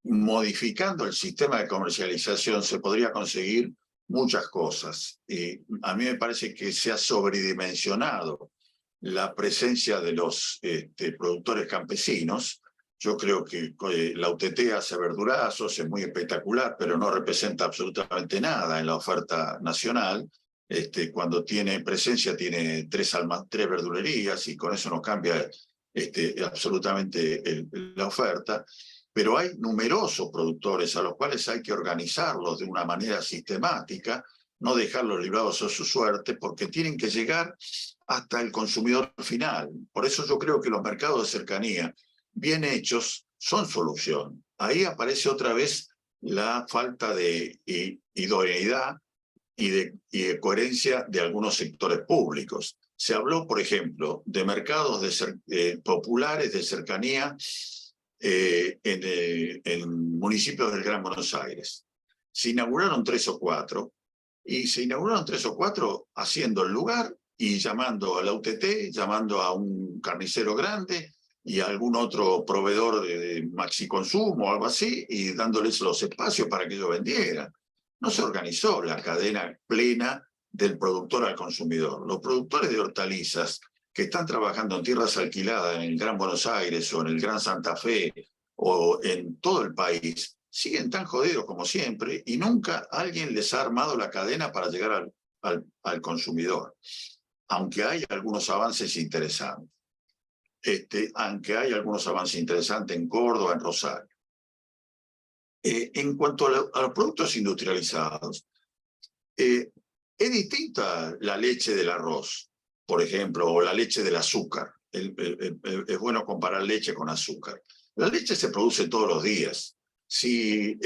modificando el sistema de comercialización se podría conseguir muchas cosas. Y a mí me parece que se ha sobredimensionado la presencia de los productores campesinos. Yo creo que la UTT hace verdurazos, es muy espectacular, pero no representa absolutamente nada en la oferta nacional. Cuando tiene presencia tiene tres verdulerías y con eso no cambia absolutamente la oferta. Pero hay numerosos productores a los cuales hay que organizarlos de una manera sistemática, no dejarlos librados a su suerte, porque tienen que llegar hasta el consumidor final. Por eso yo creo que los mercados de cercanía, bien hechos, son solución. Ahí aparece otra vez la falta de idoneidad y de coherencia de algunos sectores públicos. Se habló, por ejemplo, de mercados populares de cercanía en municipios del Gran Buenos Aires. Se inauguraron 3 o 4, y se inauguraron 3 o 4 haciendo el lugar y llamando a la UTT, llamando a un carnicero grande y a algún otro proveedor de maxiconsumo o algo así, y dándoles los espacios para que ellos vendieran. No se organizó la cadena plena del productor al consumidor. Los productores de hortalizas que están trabajando en tierras alquiladas en el Gran Buenos Aires o en el Gran Santa Fe o en todo el país, siguen tan jodidos como siempre y nunca alguien les ha armado la cadena para llegar al consumidor. Aunque hay algunos avances interesantes. Aunque hay algunos avances interesantes en Córdoba, en Rosario. En cuanto a los productos industrializados, es distinta la leche del arroz, por ejemplo, o la leche del azúcar. Es bueno comparar leche con azúcar. La leche se produce todos los días. Si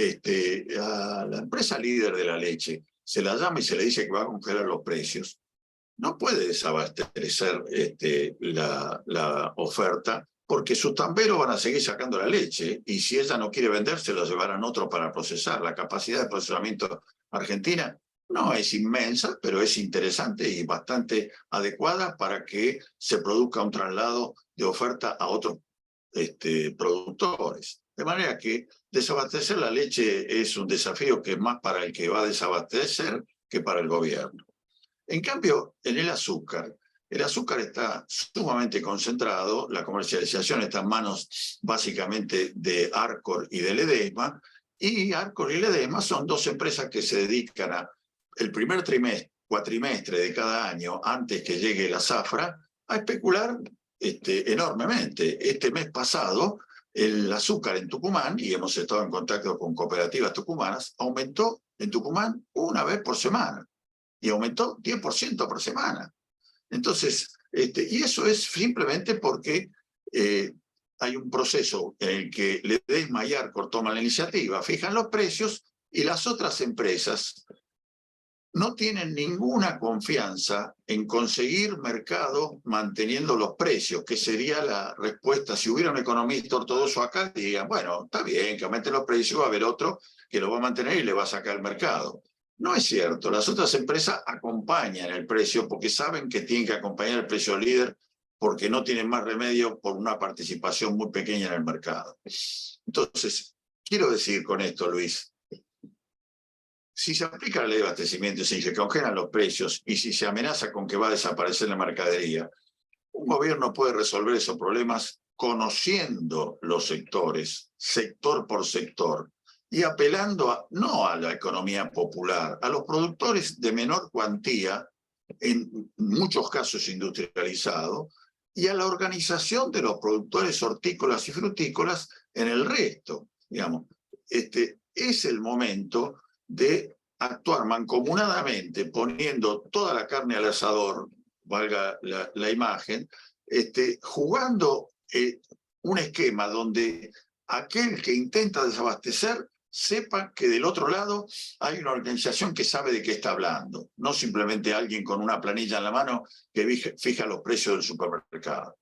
a la empresa líder de la leche se la llama y se le dice que va a congelar los precios, no puede desabastecer la oferta, porque sus tamberos van a seguir sacando la leche, y si ella no quiere vender, se lo llevarán otro para procesar. La capacidad de procesamiento argentina no es inmensa, pero es interesante y bastante adecuada para que se produzca un traslado de oferta a otros productores. De manera que desabastecer la leche es un desafío que es más para el que va a desabastecer que para el gobierno. En cambio, en el azúcar está sumamente concentrado, la comercialización está en manos básicamente de Arcor y de Ledesma, y Arcor y Ledesma son dos empresas que se dedican a el primer cuatrimestre de cada año, antes que llegue la zafra, a especular enormemente. Este mes pasado, el azúcar en Tucumán, y hemos estado en contacto con cooperativas tucumanas, aumentó en Tucumán una vez por semana. Y aumentó 10% por semana. Entonces, y eso es simplemente porque hay un proceso en el que Ledesma y Arcor toman la iniciativa, fijan los precios, y las otras empresas no tienen ninguna confianza en conseguir mercado manteniendo los precios, que sería la respuesta. Si hubiera un economista ortodoxo acá, dirían, bueno, está bien que aumenten los precios, va a haber otro que lo va a mantener y le va a sacar el mercado. No es cierto, las otras empresas acompañan el precio porque saben que tienen que acompañar el precio líder, porque no tienen más remedio por una participación muy pequeña en el mercado. Entonces, quiero decir con esto, Luis, si se aplica la ley de abastecimiento, si se congelan los precios y si se amenaza con que va a desaparecer la mercadería, un gobierno puede resolver esos problemas conociendo los sectores, sector por sector, y apelando no a la economía popular, a los productores de menor cuantía, en muchos casos industrializados, y a la organización de los productores hortícolas y frutícolas en el resto. Digamos, es el momento de actuar mancomunadamente, poniendo toda la carne al asador, valga la imagen, jugando un esquema donde aquel que intenta desabastecer sepa que del otro lado hay una organización que sabe de qué está hablando, no simplemente alguien con una planilla en la mano que fija los precios del supermercado.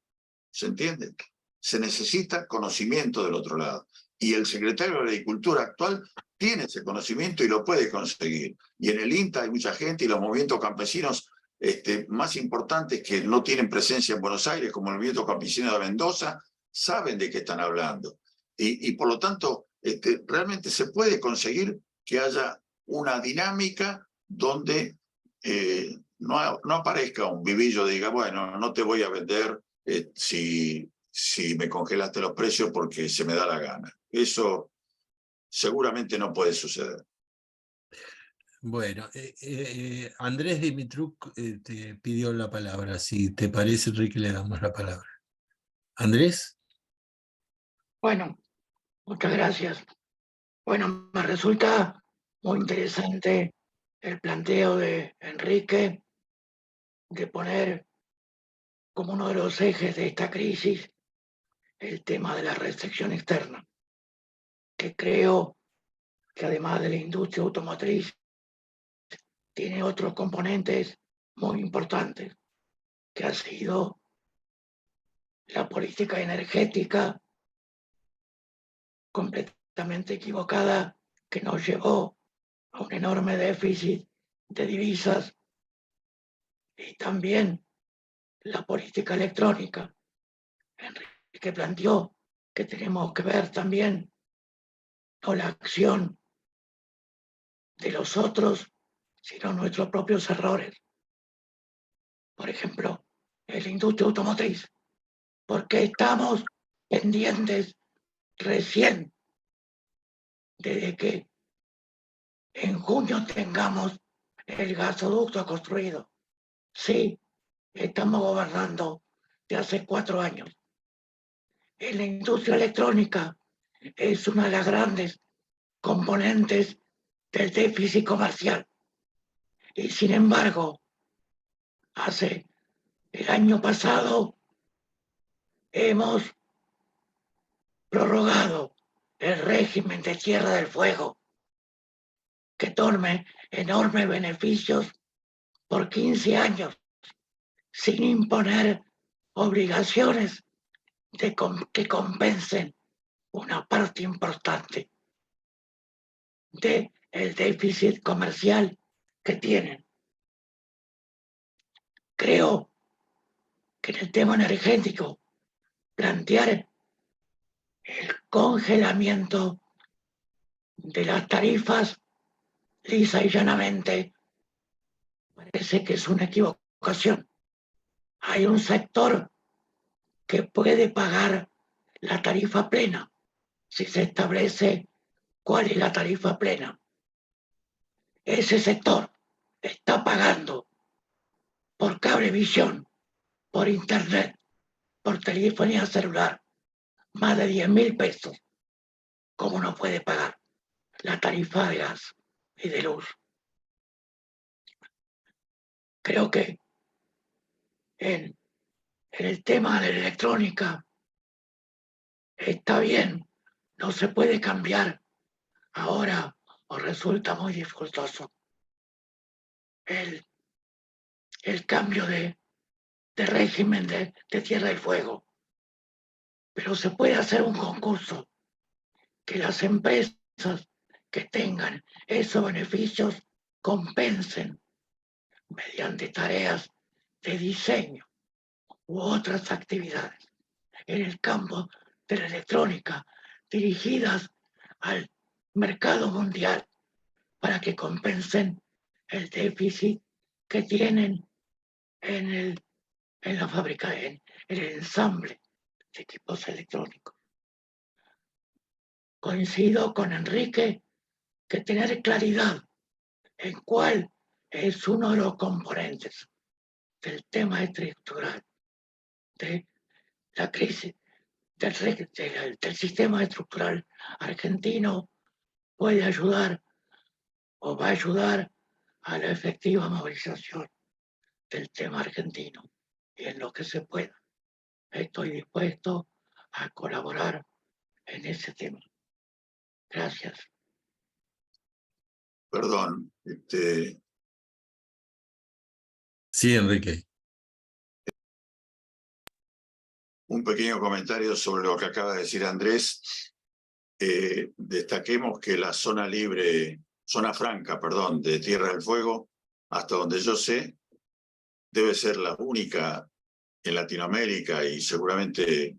¿Se entiende? Se necesita conocimiento del otro lado. Y el secretario de Agricultura actual tiene ese conocimiento y lo puede conseguir. Y en el INTA hay mucha gente, y los movimientos campesinos más importantes que no tienen presencia en Buenos Aires, como el movimiento campesino de Mendoza, saben de qué están hablando. Y por lo tanto, realmente se puede conseguir que haya una dinámica donde no aparezca un vivillo y diga, bueno, no te voy a vender si me congelaste los precios porque se me da la gana. Eso seguramente no puede suceder. Bueno, Andrés Dimitruk te pidió la palabra. Si te parece, Enrique, le damos la palabra. ¿Andrés? Bueno, muchas gracias. Bueno, me resulta muy interesante el planteo de Enrique de poner como uno de los ejes de esta crisis el tema de la restricción externa, que creo que además de la industria automotriz tiene otros componentes muy importantes, que ha sido la política energética completamente equivocada, que nos llevó a un enorme déficit de divisas, y también la política electrónica. Enrique planteó que tenemos que ver también la acción de los otros sino nuestros propios errores. Por ejemplo, en la industria automotriz, porque estamos pendientes recién desde que en junio tengamos el gasoducto construido. Sí, estamos gobernando de hace 4 años. En la industria electrónica es una de las grandes componentes del déficit comercial. Y sin embargo, el año pasado hemos prorrogado el régimen de Tierra del Fuego, que tome enormes beneficios por 15 años, sin imponer obligaciones que compensen una parte importante del déficit comercial que tienen. Creo que en el tema energético, plantear el congelamiento de las tarifas lisa y llanamente parece que es una equivocación. Hay un sector que puede pagar la tarifa plena si se establece cuál es la tarifa plena. Ese sector está pagando por cablevisión, por internet, por telefonía celular, más de 10.000 pesos. ¿Cómo no puede pagar la tarifa de gas y de luz? Creo que en el tema de la electrónica está bien, no se puede cambiar ahora o resulta muy dificultoso el cambio de régimen de Tierra del Fuego. Pero se puede hacer un concurso que las empresas que tengan esos beneficios compensen mediante tareas de diseño u otras actividades en el campo de la electrónica dirigidas al mercado mundial para que compensen el déficit que tienen en la fábrica, en el ensamble de equipos electrónicos. Coincido con Enrique que tener claridad en cuál es uno de los componentes del tema estructural de la crisis del sistema estructural argentino puede ayudar o va a ayudar a la efectiva movilización del tema argentino, y en lo que se pueda. Estoy dispuesto a colaborar en ese tema. Gracias. Perdón. Sí, Enrique. Un pequeño comentario sobre lo que acaba de decir Andrés. Destaquemos que la zona franca, de Tierra del Fuego, hasta donde yo sé, debe ser la única en Latinoamérica y seguramente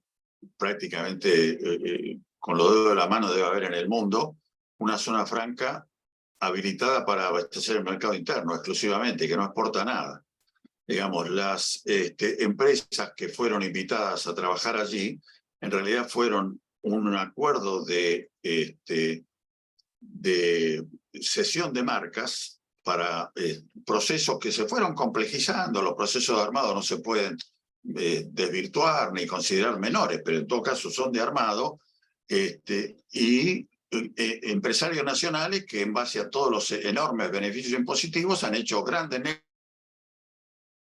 prácticamente con los dedos de la mano debe haber en el mundo, una zona franca habilitada para abastecer el mercado interno exclusivamente, que no exporta nada. Digamos, las empresas que fueron invitadas a trabajar allí, en realidad fueron un acuerdo de cesión de marcas para procesos que se fueron complejizando. Los procesos de armado no se pueden desvirtuar ni considerar menores, pero en todo caso son de armado, y empresarios nacionales que en base a todos los enormes beneficios impositivos han hecho grandes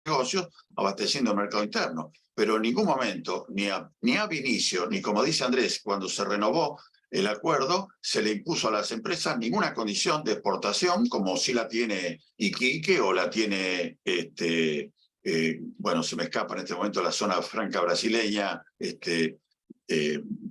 negocios abasteciendo el mercado interno. Pero en ningún momento, ni a inicio, ni como dice Andrés, cuando se renovó el acuerdo, se le impuso a las empresas ninguna condición de exportación, como si la tiene Iquique o la tiene, bueno, se me escapa en este momento la zona franca brasileña,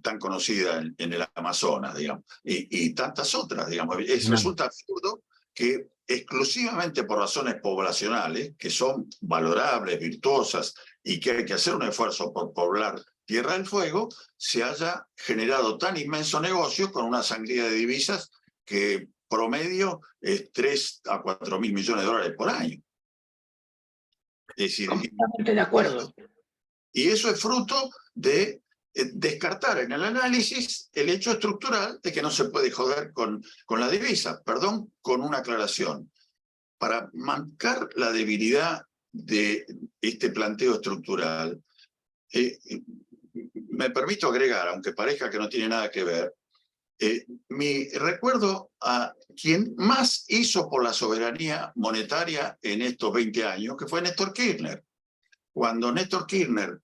tan conocida en el Amazonas, digamos, y tantas otras, digamos. Resulta absurdo que exclusivamente por razones poblacionales, que son valorables, virtuosas, y que hay que hacer un esfuerzo por poblar Tierra del Fuego, se haya generado tan inmenso negocio con una sangría de divisas que promedio es 3 a 4 mil millones de dólares por año. Es decir, Completamente de acuerdo. y eso es fruto de descartar en el análisis el hecho estructural de que no se puede joder con la divisa. Perdón, con una aclaración. Para marcar la debilidad de este planteo estructural, me permito agregar, aunque parezca que no tiene nada que ver, mi recuerdo a quien más hizo por la soberanía monetaria en estos 20 años, que fue Néstor Kirchner. Cuando Néstor Kirchner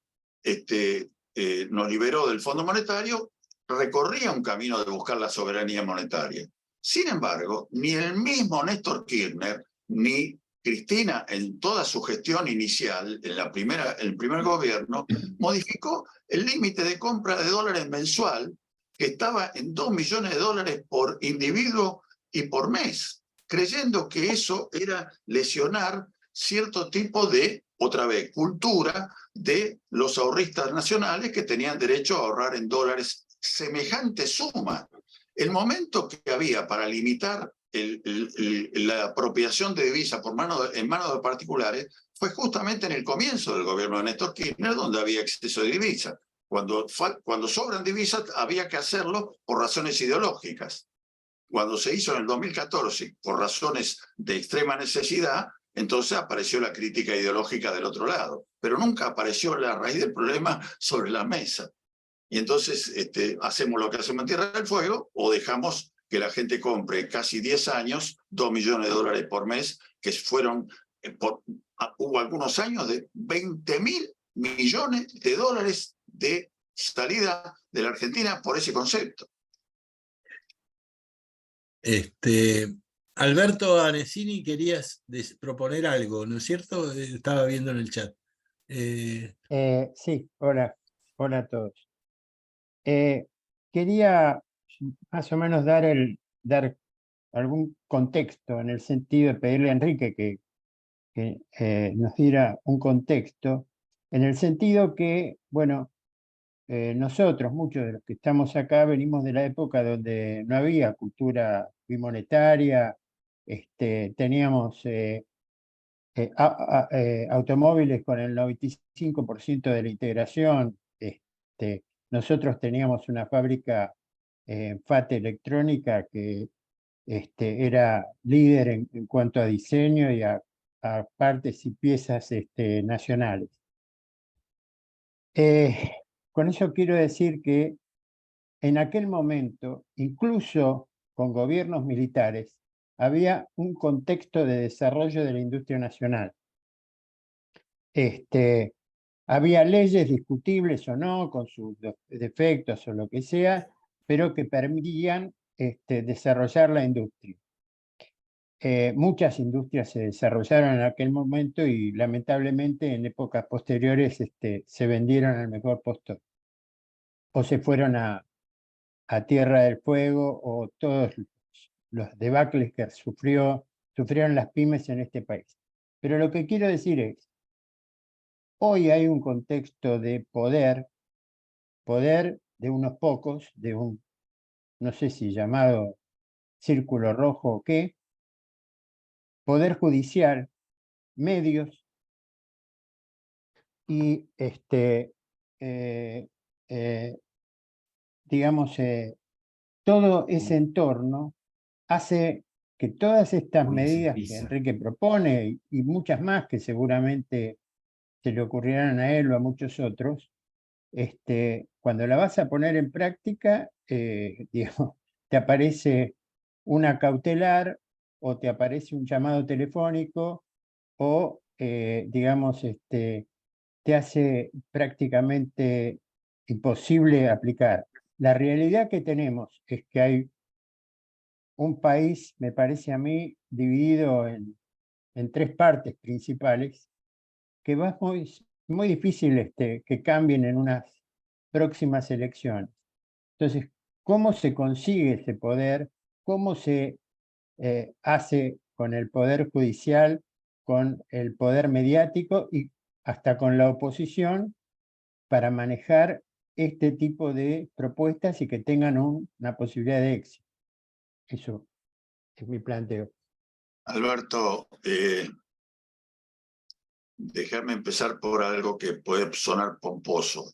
nos liberó del Fondo Monetario, recorría un camino de buscar la soberanía monetaria. Sin embargo, ni el mismo Néstor Kirchner, ni Cristina, en toda su gestión inicial, en el primer gobierno, modificó el límite de compra de dólares mensual, que estaba en 2 millones de dólares por individuo y por mes, creyendo que eso era lesionar cierto tipo de, otra vez, cultura de los ahorristas nacionales que tenían derecho a ahorrar en dólares semejante suma. El momento que había para limitar la apropiación de divisas en manos de particulares fue justamente en el comienzo del gobierno de Néstor Kirchner, donde había exceso de divisas. Cuando sobran divisas había que hacerlo por razones ideológicas. Cuando se hizo en el 2014 por razones de extrema necesidad, entonces apareció la crítica ideológica del otro lado, pero nunca apareció la raíz del problema sobre la mesa. Y entonces hacemos lo que hacemos en Tierra del Fuego o dejamos que la gente compre casi 10 años, 2 millones de dólares por mes, que fueron, hubo algunos años de 20.000 millones de dólares de salida de la Argentina por ese concepto. Alberto Anesini, querías proponer algo, ¿no es cierto? Estaba viendo en el chat. Sí, hola a todos. Quería más o menos dar algún contexto, en el sentido de pedirle a Enrique que nos diera un contexto, en el sentido que, bueno, nosotros, muchos de los que estamos acá, venimos de la época donde no había cultura bimonetaria, teníamos automóviles con el 95% de la integración. Nosotros teníamos una fábrica en FATE Electrónica que era líder en cuanto a diseño y a partes y piezas nacionales. Con eso quiero decir que en aquel momento, incluso con gobiernos militares, había un contexto de desarrollo de la industria nacional. Había leyes discutibles o no, con sus defectos o lo que sea, pero que permitían desarrollar la industria. Muchas industrias se desarrollaron en aquel momento y lamentablemente en épocas posteriores se vendieron al mejor postor. O se fueron a Tierra del Fuego, o todos los debacles que sufrieron las pymes en este país. Pero lo que quiero decir es, hoy hay un contexto de poder de unos pocos, de un, no sé si llamado círculo rojo o qué, poder judicial, medios y digamos, todo ese entorno hace que todas estas medidas que Enrique propone y muchas más que seguramente se le ocurrirán a él o a muchos otros, cuando la vas a poner en práctica, digamos, te aparece una cautelar o te aparece un llamado telefónico o, digamos, te hace prácticamente imposible aplicar. La realidad que tenemos es que hay un país, me parece a mí, dividido en 3 partes principales, que va muy difícil que cambien en unas próximas elecciones. Entonces, ¿cómo se consigue ese poder? ¿Cómo se hace con el poder judicial, con el poder mediático y hasta con la oposición para manejar este tipo de propuestas y que tengan una posibilidad de éxito? Eso Es mi planteo. Alberto, déjame empezar por algo que puede sonar pomposo.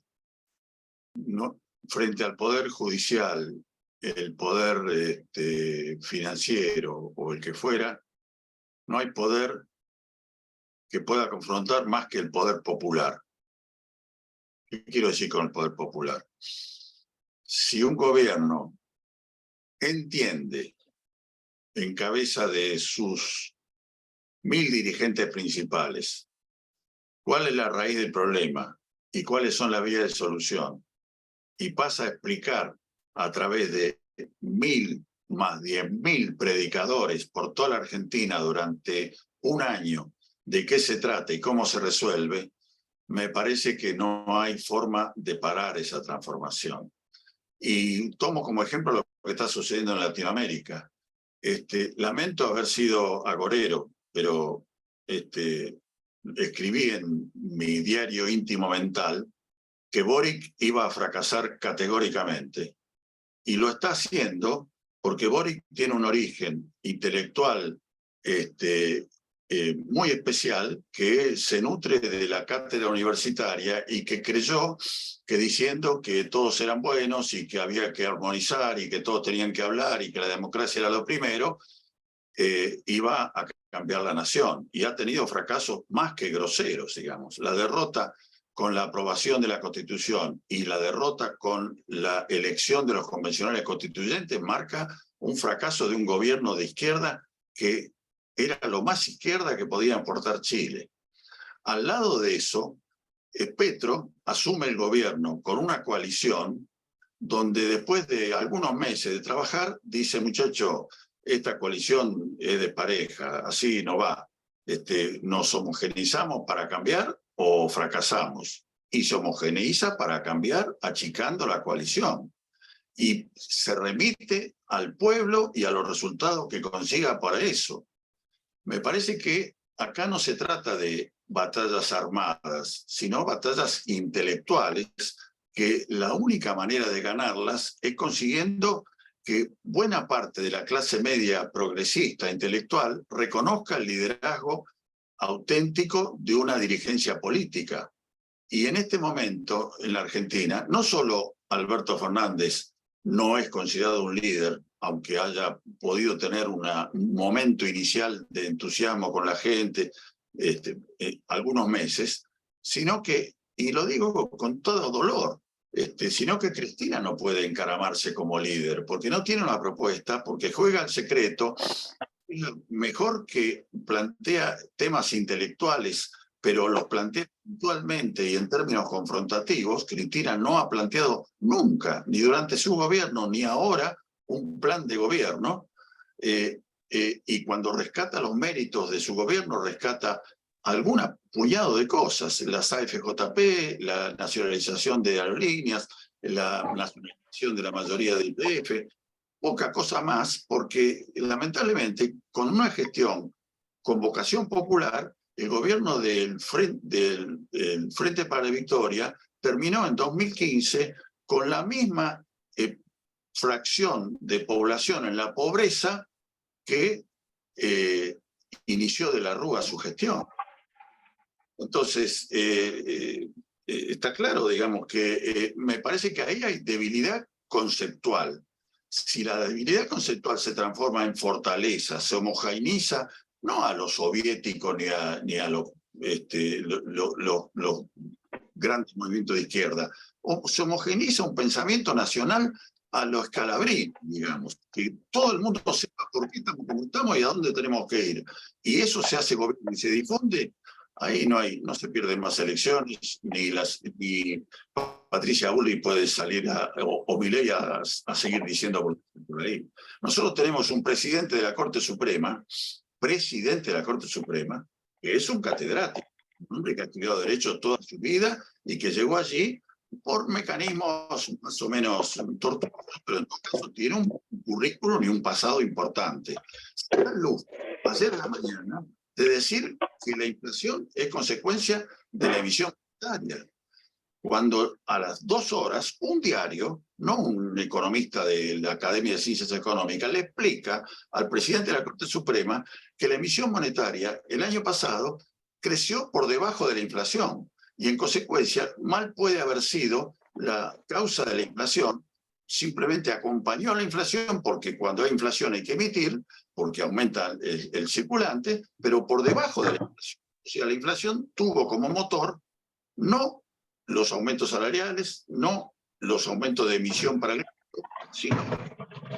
¿No? Frente al poder judicial, el poder financiero o el que fuera, no hay poder que pueda confrontar más que el poder popular. ¿Qué quiero decir con el poder popular? Si un gobierno entiende, en cabeza de sus 1000 dirigentes principales, cuál es la raíz del problema y cuáles son las vías de solución, y pasa a explicar a través de 1000 más 10.000 predicadores por toda la Argentina durante un año de qué se trata y cómo se resuelve, me parece que no hay forma de parar esa transformación. Y tomo como ejemplo lo que está sucediendo en Latinoamérica. Lamento haber sido agorero, pero escribí en mi diario íntimo mental que Boric iba a fracasar categóricamente. Y lo está haciendo porque Boric tiene un origen intelectual muy especial, que se nutre de la cátedra universitaria y que creyó que diciendo que todos eran buenos y que había que armonizar y que todos tenían que hablar y que la democracia era lo primero, iba a cambiar la nación. Y ha tenido fracasos más que groseros, digamos. La derrota con la aprobación de la Constitución y la derrota con la elección de los convencionales constituyentes marca un fracaso de un gobierno de izquierda que era lo más izquierda que podía aportar Chile. Al lado de eso, Petro asume el gobierno con una coalición donde después de algunos meses de trabajar, dice, muchacho, esta coalición es de pareja, así no va. Nos homogeneizamos para cambiar o fracasamos. Y se homogeneiza para cambiar achicando la coalición. Y se remite al pueblo y a los resultados que consiga para eso. Me parece que acá no se trata de batallas armadas, sino batallas intelectuales, que la única manera de ganarlas es consiguiendo que buena parte de la clase media progresista intelectual reconozca el liderazgo auténtico de una dirigencia política. Y en este momento, en la Argentina, no solo Alberto Fernández no es considerado un líder, aunque haya podido tener un momento inicial de entusiasmo con la gente, algunos meses, sino que, y lo digo con todo dolor, sino que Cristina no puede encaramarse como líder, porque no tiene una propuesta, porque juega al secreto, mejor que plantea temas intelectuales, pero los plantea puntualmente y en términos confrontativos. Cristina no ha planteado nunca, ni durante su gobierno, ni ahora, un plan de gobierno, y cuando rescata los méritos de su gobierno, rescata algún puñado de cosas, las AFJP, la nacionalización de aerolíneas, la nacionalización de la mayoría del IPF, poca cosa más, porque lamentablemente con una gestión con vocación popular, el gobierno del Frente para la Victoria terminó en 2015 con la misma fracción de población en la pobreza que inició de la Rúa su gestión. Entonces, está claro, digamos, que me parece que ahí hay debilidad conceptual. Si la debilidad conceptual se transforma en fortaleza, se homogeneiza, no a lo soviético ni a los grandes movimientos de izquierda, se homogeneiza un pensamiento nacional a lo Scalabrini, digamos, que todo el mundo sepa por qué estamos como estamos y a dónde tenemos que ir. Y eso se hace gobierno y se difunde. Ahí no se pierden más elecciones, ni Patricia Bullrich puede salir o Milei a seguir diciendo por ahí. Nosotros tenemos un presidente de la Corte Suprema, que es un catedrático, un hombre que ha estudiado Derecho toda su vida y que llegó allí por mecanismos más o menos tortuosos, pero en todo caso tiene un currículum y un pasado importante. Se da luz ayer a la mañana de decir que la inflación es consecuencia de la emisión monetaria, cuando a las 2 horas un diario no un economista de la Academia de Ciencias Económicas, le explica al presidente de la Corte Suprema que la emisión monetaria el año pasado creció por debajo de la inflación y en consecuencia mal puede haber sido la causa de la inflación, simplemente acompañó a la inflación porque cuando hay inflación hay que emitir, porque aumenta el circulante, pero por debajo de la inflación. O sea, la inflación tuvo como motor no los aumentos salariales, no los aumentos de emisión para el Estado, sino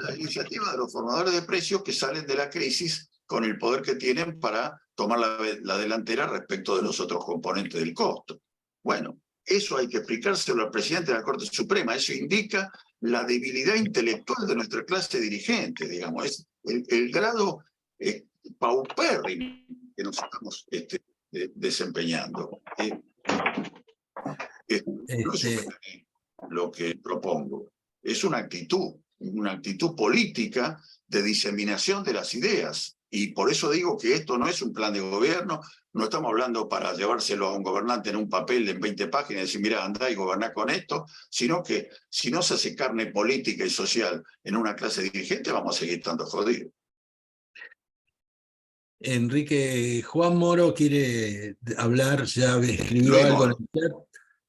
la iniciativa de los formadores de precios que salen de la crisis con el poder que tienen para tomar la delantera respecto de los otros componentes del costo. Bueno, eso hay que explicárselo al presidente de la Corte Suprema. Eso indica la debilidad intelectual de nuestra clase dirigente, digamos. Es el grado paupérrimo que nos estamos desempeñando. No es lo que propongo, es una actitud política de diseminación de las ideas. Y por eso digo que esto no es un plan de gobierno, no estamos hablando para llevárselo a un gobernante en un papel en 20 páginas y decir, mira, andá y goberná con esto, sino que si no se hace carne política y social en una clase dirigente, vamos a seguir estando jodidos. Enrique, Juan Moro quiere hablar, ya escribió algo en el chat,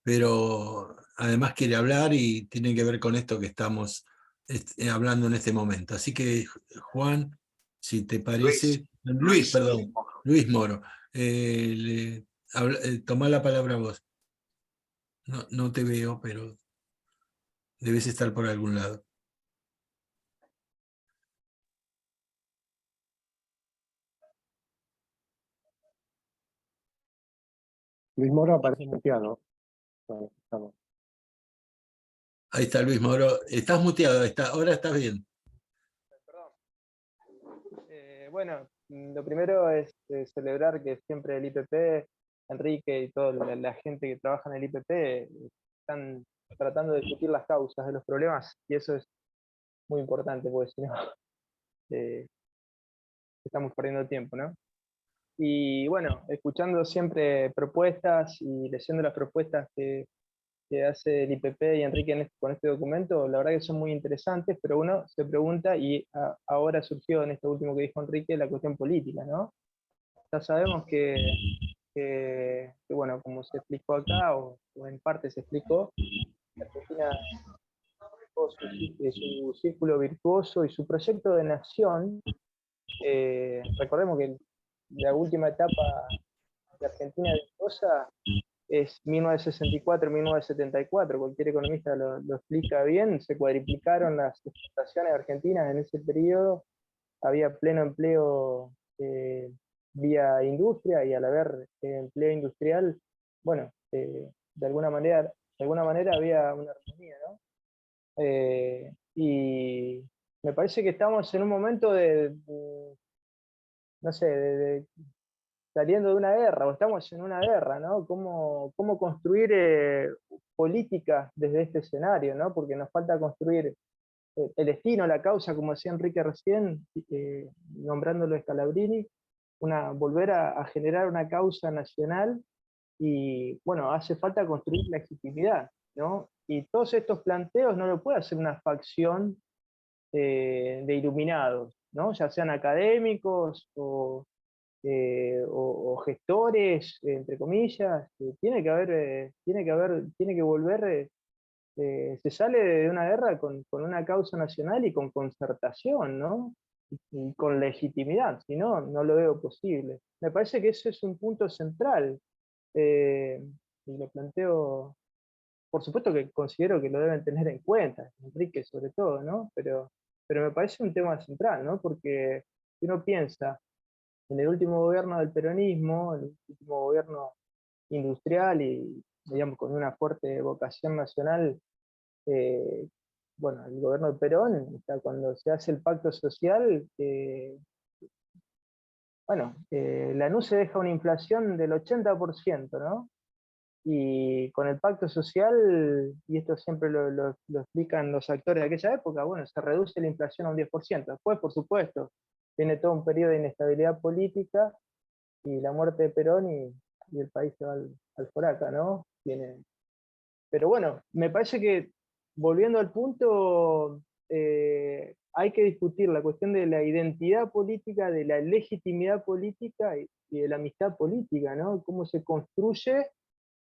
pero además quiere hablar y tiene que ver con esto que estamos hablando en este momento. Así que, Juan, si te parece... Luis Moro. Tomá la palabra vos. No te veo, pero debes estar por algún lado. Luis Moro aparece muteado. Bueno, estamos. Ahí está Luis Moro. Estás muteado, ahora estás bien. Perdón. Bueno, lo primero es celebrar que siempre el IPP, Enrique y toda la gente que trabaja en el IPP están tratando de discutir las causas de los problemas y eso es muy importante porque si no estamos perdiendo tiempo, ¿no? Y bueno, escuchando siempre propuestas y leyendo las propuestas que hace el IPP y Enrique con este documento, la verdad que son muy interesantes, pero uno se pregunta, y ahora surgió en esto último que dijo Enrique, la cuestión política, ¿no? Ya sabemos que bueno, como se explicó acá, o en parte se explicó, Argentina su círculo virtuoso y su proyecto de nación. Recordemos que la última etapa de Argentina virtuosa es 1964-1974, cualquier economista lo explica bien, se cuadriplicaron las exportaciones argentinas en ese periodo, había pleno empleo vía industria y al haber empleo industrial, bueno, de alguna manera había una armonía, ¿no? Y me parece que estamos en un momento no sé, saliendo de una guerra, o estamos en una guerra, ¿no? ¿Cómo construir políticas desde este escenario, ¿no? Porque nos falta construir el destino, la causa, como decía Enrique recién, nombrándolo Scalabrini, volver a generar una causa nacional y, bueno, hace falta construir legitimidad, ¿no? Y todos estos planteos no lo puede hacer una facción de iluminados, ¿no? Ya sean académicos o gestores, entre comillas, tiene que volver, se sale de una guerra con una causa nacional y con concertación, ¿no? Y con legitimidad, si no, no lo veo posible. Me parece que ese es un punto central, y lo planteo, por supuesto que considero que lo deben tener en cuenta, Enrique sobre todo, ¿no? Pero me parece un tema central, ¿no? Porque si uno piensa en el último gobierno del peronismo, el último gobierno industrial y, digamos, con una fuerte vocación nacional, bueno, el gobierno de Perón, cuando se hace el pacto social, bueno, Lanús se deja una inflación del 80%, ¿no? Y con el pacto social, y esto siempre lo explican los actores de aquella época, bueno, se reduce la inflación a un 10%. Después, por supuesto, viene todo un periodo de inestabilidad política y la muerte de Perón y el país se va al foraca, ¿no? Pero bueno, me parece que volviendo al punto, hay que discutir la cuestión de la identidad política, de la legitimidad política y de la amistad política, ¿no? Cómo se construye,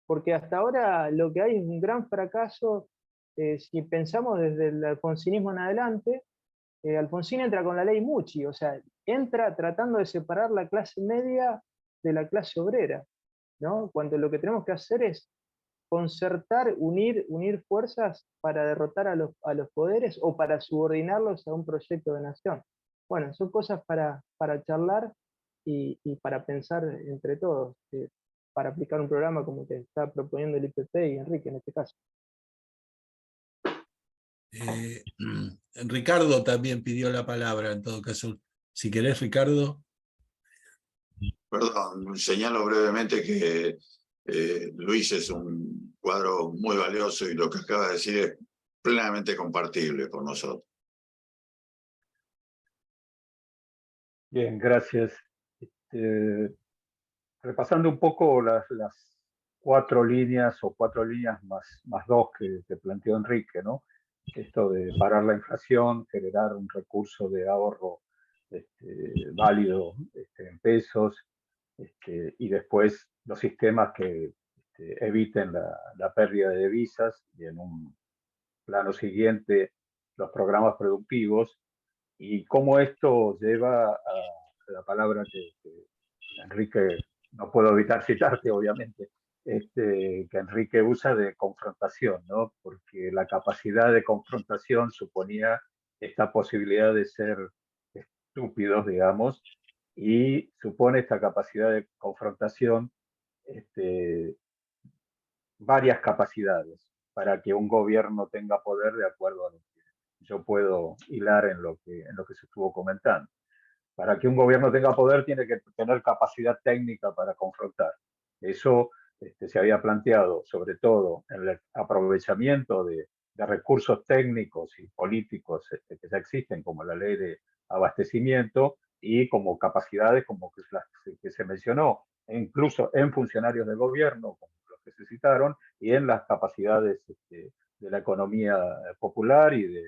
porque hasta ahora lo que hay es un gran fracaso, si pensamos desde el alfonsinismo en adelante. Alfonsín entra con la ley Mucci, o sea, entra tratando de separar la clase media de la clase obrera, ¿no? Cuando lo que tenemos que hacer es concertar, unir fuerzas para derrotar a los poderes o para subordinarlos a un proyecto de nación. Bueno, son cosas para charlar y para pensar entre todos, para aplicar un programa como el que está proponiendo el IPP y Enrique en este caso. Ricardo también pidió la palabra, en todo caso. Si querés, Ricardo. Perdón, señalo brevemente que Luis es un cuadro muy valioso y lo que acaba de decir es plenamente compartible por nosotros. Bien, gracias. Repasando un poco las 4 líneas o 4 líneas más 2 que planteó Enrique, ¿no? Esto de parar la inflación, generar un recurso de ahorro válido en pesos, y después los sistemas que eviten la pérdida de divisas, y en un plano siguiente los programas productivos, y cómo esto lleva a la palabra que Enrique, no puedo evitar citarte obviamente, que Enrique usa de confrontación, ¿no? Porque la capacidad de confrontación suponía esta posibilidad de ser estúpidos, digamos, y supone esta capacidad de confrontación varias capacidades para que un gobierno tenga poder de acuerdo a lo que yo puedo hilar en lo que se estuvo comentando. Para que un gobierno tenga poder tiene que tener capacidad técnica para confrontar. Eso se había planteado sobre todo en el aprovechamiento de recursos técnicos y políticos que ya existen, como la ley de abastecimiento, y como capacidades como que se mencionó, e incluso en funcionarios del gobierno, como los que se citaron, y en las capacidades de la economía popular y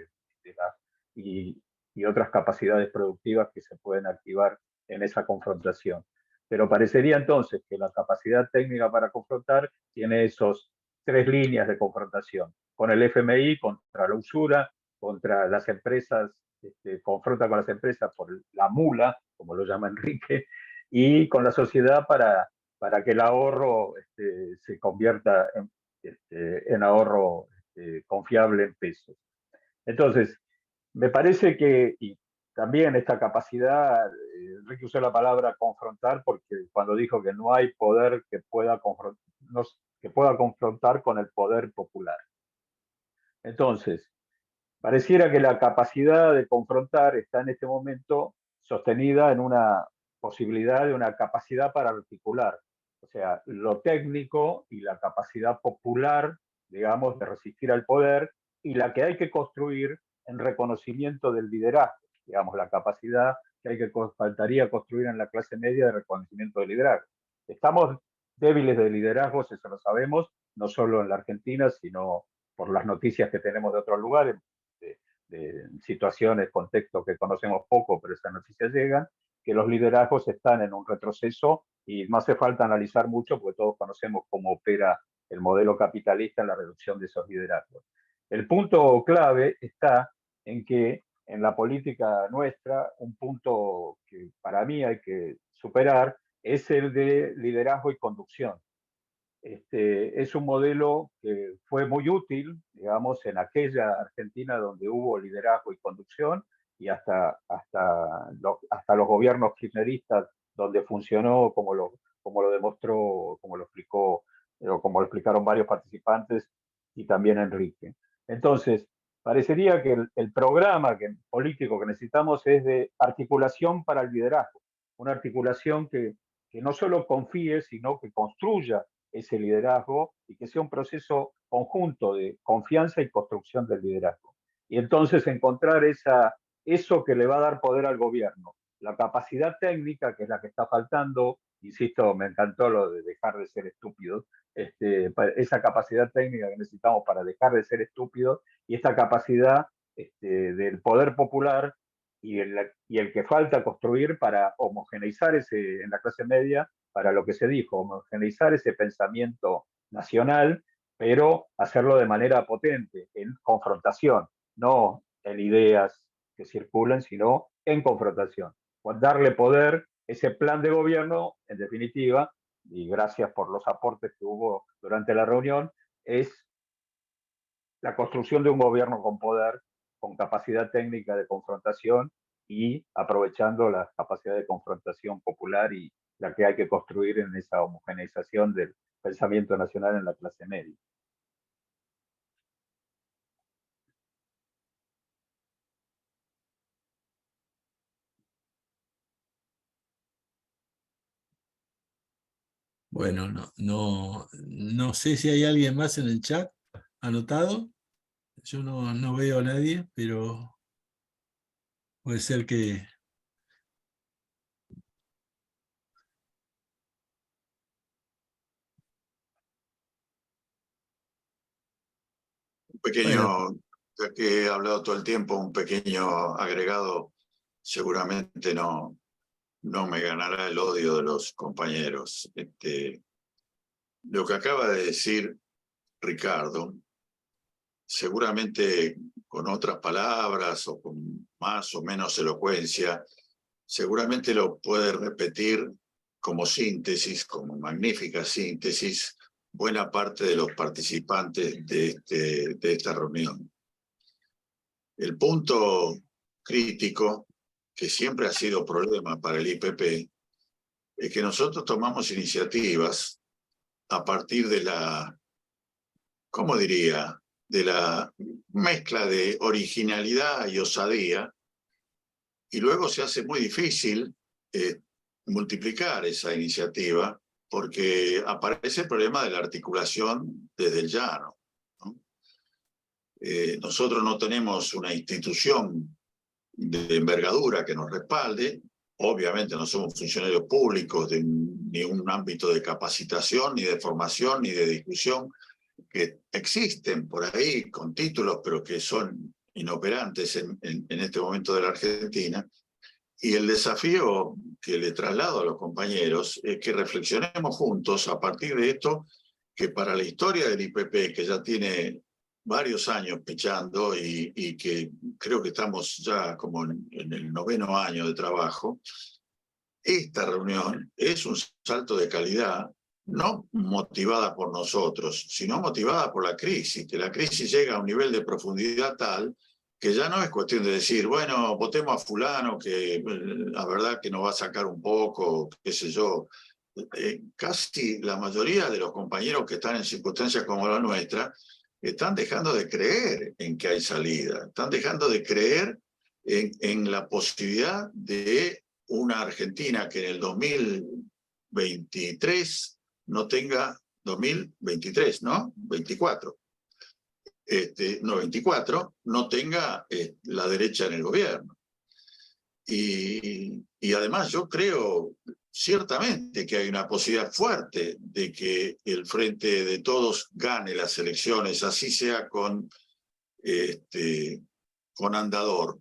otras capacidades productivas que se pueden activar en esa confrontación. Pero parecería entonces que la capacidad técnica para confrontar tiene esos 3 líneas de confrontación. Con el FMI, contra la usura, contra las empresas, confronta con las empresas por la mula, como lo llama Enrique, y con la sociedad para que el ahorro se convierta en ahorro confiable en pesos. Entonces, me parece que, y también esta capacidad, Enrique usó la palabra confrontar, porque cuando dijo que no hay poder que pueda confrontar con el poder popular. Entonces, pareciera que la capacidad de confrontar está en este momento sostenida en una posibilidad de una capacidad para articular. O sea, lo técnico y la capacidad popular, digamos, de resistir al poder, y la que hay que construir en reconocimiento del liderazgo, digamos, la capacidad que faltaría construir en la clase media de reconocimiento del liderazgo. Estamos débiles de liderazgos, eso lo sabemos, no solo en la Argentina, sino por las noticias que tenemos de otros lugares, de situaciones, contextos que conocemos poco, pero esas noticias llegan, que los liderazgos están en un retroceso y no hace falta analizar mucho porque todos conocemos cómo opera el modelo capitalista en la reducción de esos liderazgos. El punto clave está en que en la política nuestra, un punto que para mí hay que superar es el de liderazgo y conducción. Es un modelo que fue muy útil, digamos, en aquella Argentina donde hubo liderazgo y conducción, y hasta los gobiernos kirchneristas, donde funcionó como lo demostró, como lo explicó, o como lo explicaron varios participantes y también Enrique. Entonces, parecería que el programa político que necesitamos es de articulación para el liderazgo, una articulación que no solo confíe, sino que construya ese liderazgo y que sea un proceso conjunto de confianza y construcción del liderazgo. Y entonces encontrar eso que le va a dar poder al gobierno, la capacidad técnica, que es la que está faltando, insisto, me encantó lo de dejar de ser estúpidos, esa capacidad técnica que necesitamos para dejar de ser estúpidos y esta capacidad del poder popular y el que falta construir para homogeneizar en la clase media, para lo que se dijo, homogeneizar ese pensamiento nacional, pero hacerlo de manera potente, en confrontación, no en ideas que circulan, sino en confrontación. Darle poder, ese plan de gobierno, en definitiva, y gracias por los aportes que hubo durante la reunión, es la construcción de un gobierno con poder, con capacidad técnica de confrontación y aprovechando la capacidad de confrontación popular y la que hay que construir en esa homogeneización del pensamiento nacional en la clase media. Bueno, no sé si hay alguien más en el chat anotado. Yo no veo a nadie, pero puede ser que... Un pequeño, ya que he hablado todo el tiempo, un pequeño agregado, seguramente no me ganará el odio de los compañeros. Lo que acaba de decir Ricardo, seguramente con otras palabras o con más o menos elocuencia, seguramente lo puede repetir como síntesis, como magnífica síntesis, buena parte de los participantes de esta reunión. El punto crítico, que siempre ha sido problema para el IPP, es que nosotros tomamos iniciativas a partir de la, ¿cómo diría?, de la mezcla de originalidad y osadía, y luego se hace muy difícil multiplicar esa iniciativa porque aparece el problema de la articulación desde el llano, ¿no? Nosotros no tenemos una institución de envergadura que nos respalde. Obviamente no somos funcionarios públicos de ni un ámbito de capacitación, ni de formación, ni de discusión, que existen por ahí con títulos, pero que son inoperantes en este momento de la Argentina. Y el desafío que le traslado a los compañeros es que reflexionemos juntos a partir de esto, que para la historia del IPP, que ya tiene varios años pechando y que creo que estamos ya como en el 9º año de trabajo, esta reunión es un salto de calidad, no motivada por nosotros, sino motivada por la crisis, que la crisis llega a un nivel de profundidad tal que ya no es cuestión de decir, bueno, votemos a fulano, que la verdad que nos va a sacar un poco, qué sé yo. Casi la mayoría de los compañeros que están en circunstancias como la nuestra están dejando de creer en que hay salida, están dejando de creer en la posibilidad de una Argentina que en el 2023 no tenga, 2023, ¿no? 24. No, 24, no tenga la derecha en el gobierno. Y además yo creo ciertamente que hay una posibilidad fuerte de que el Frente de Todos gane las elecciones, así sea con andador.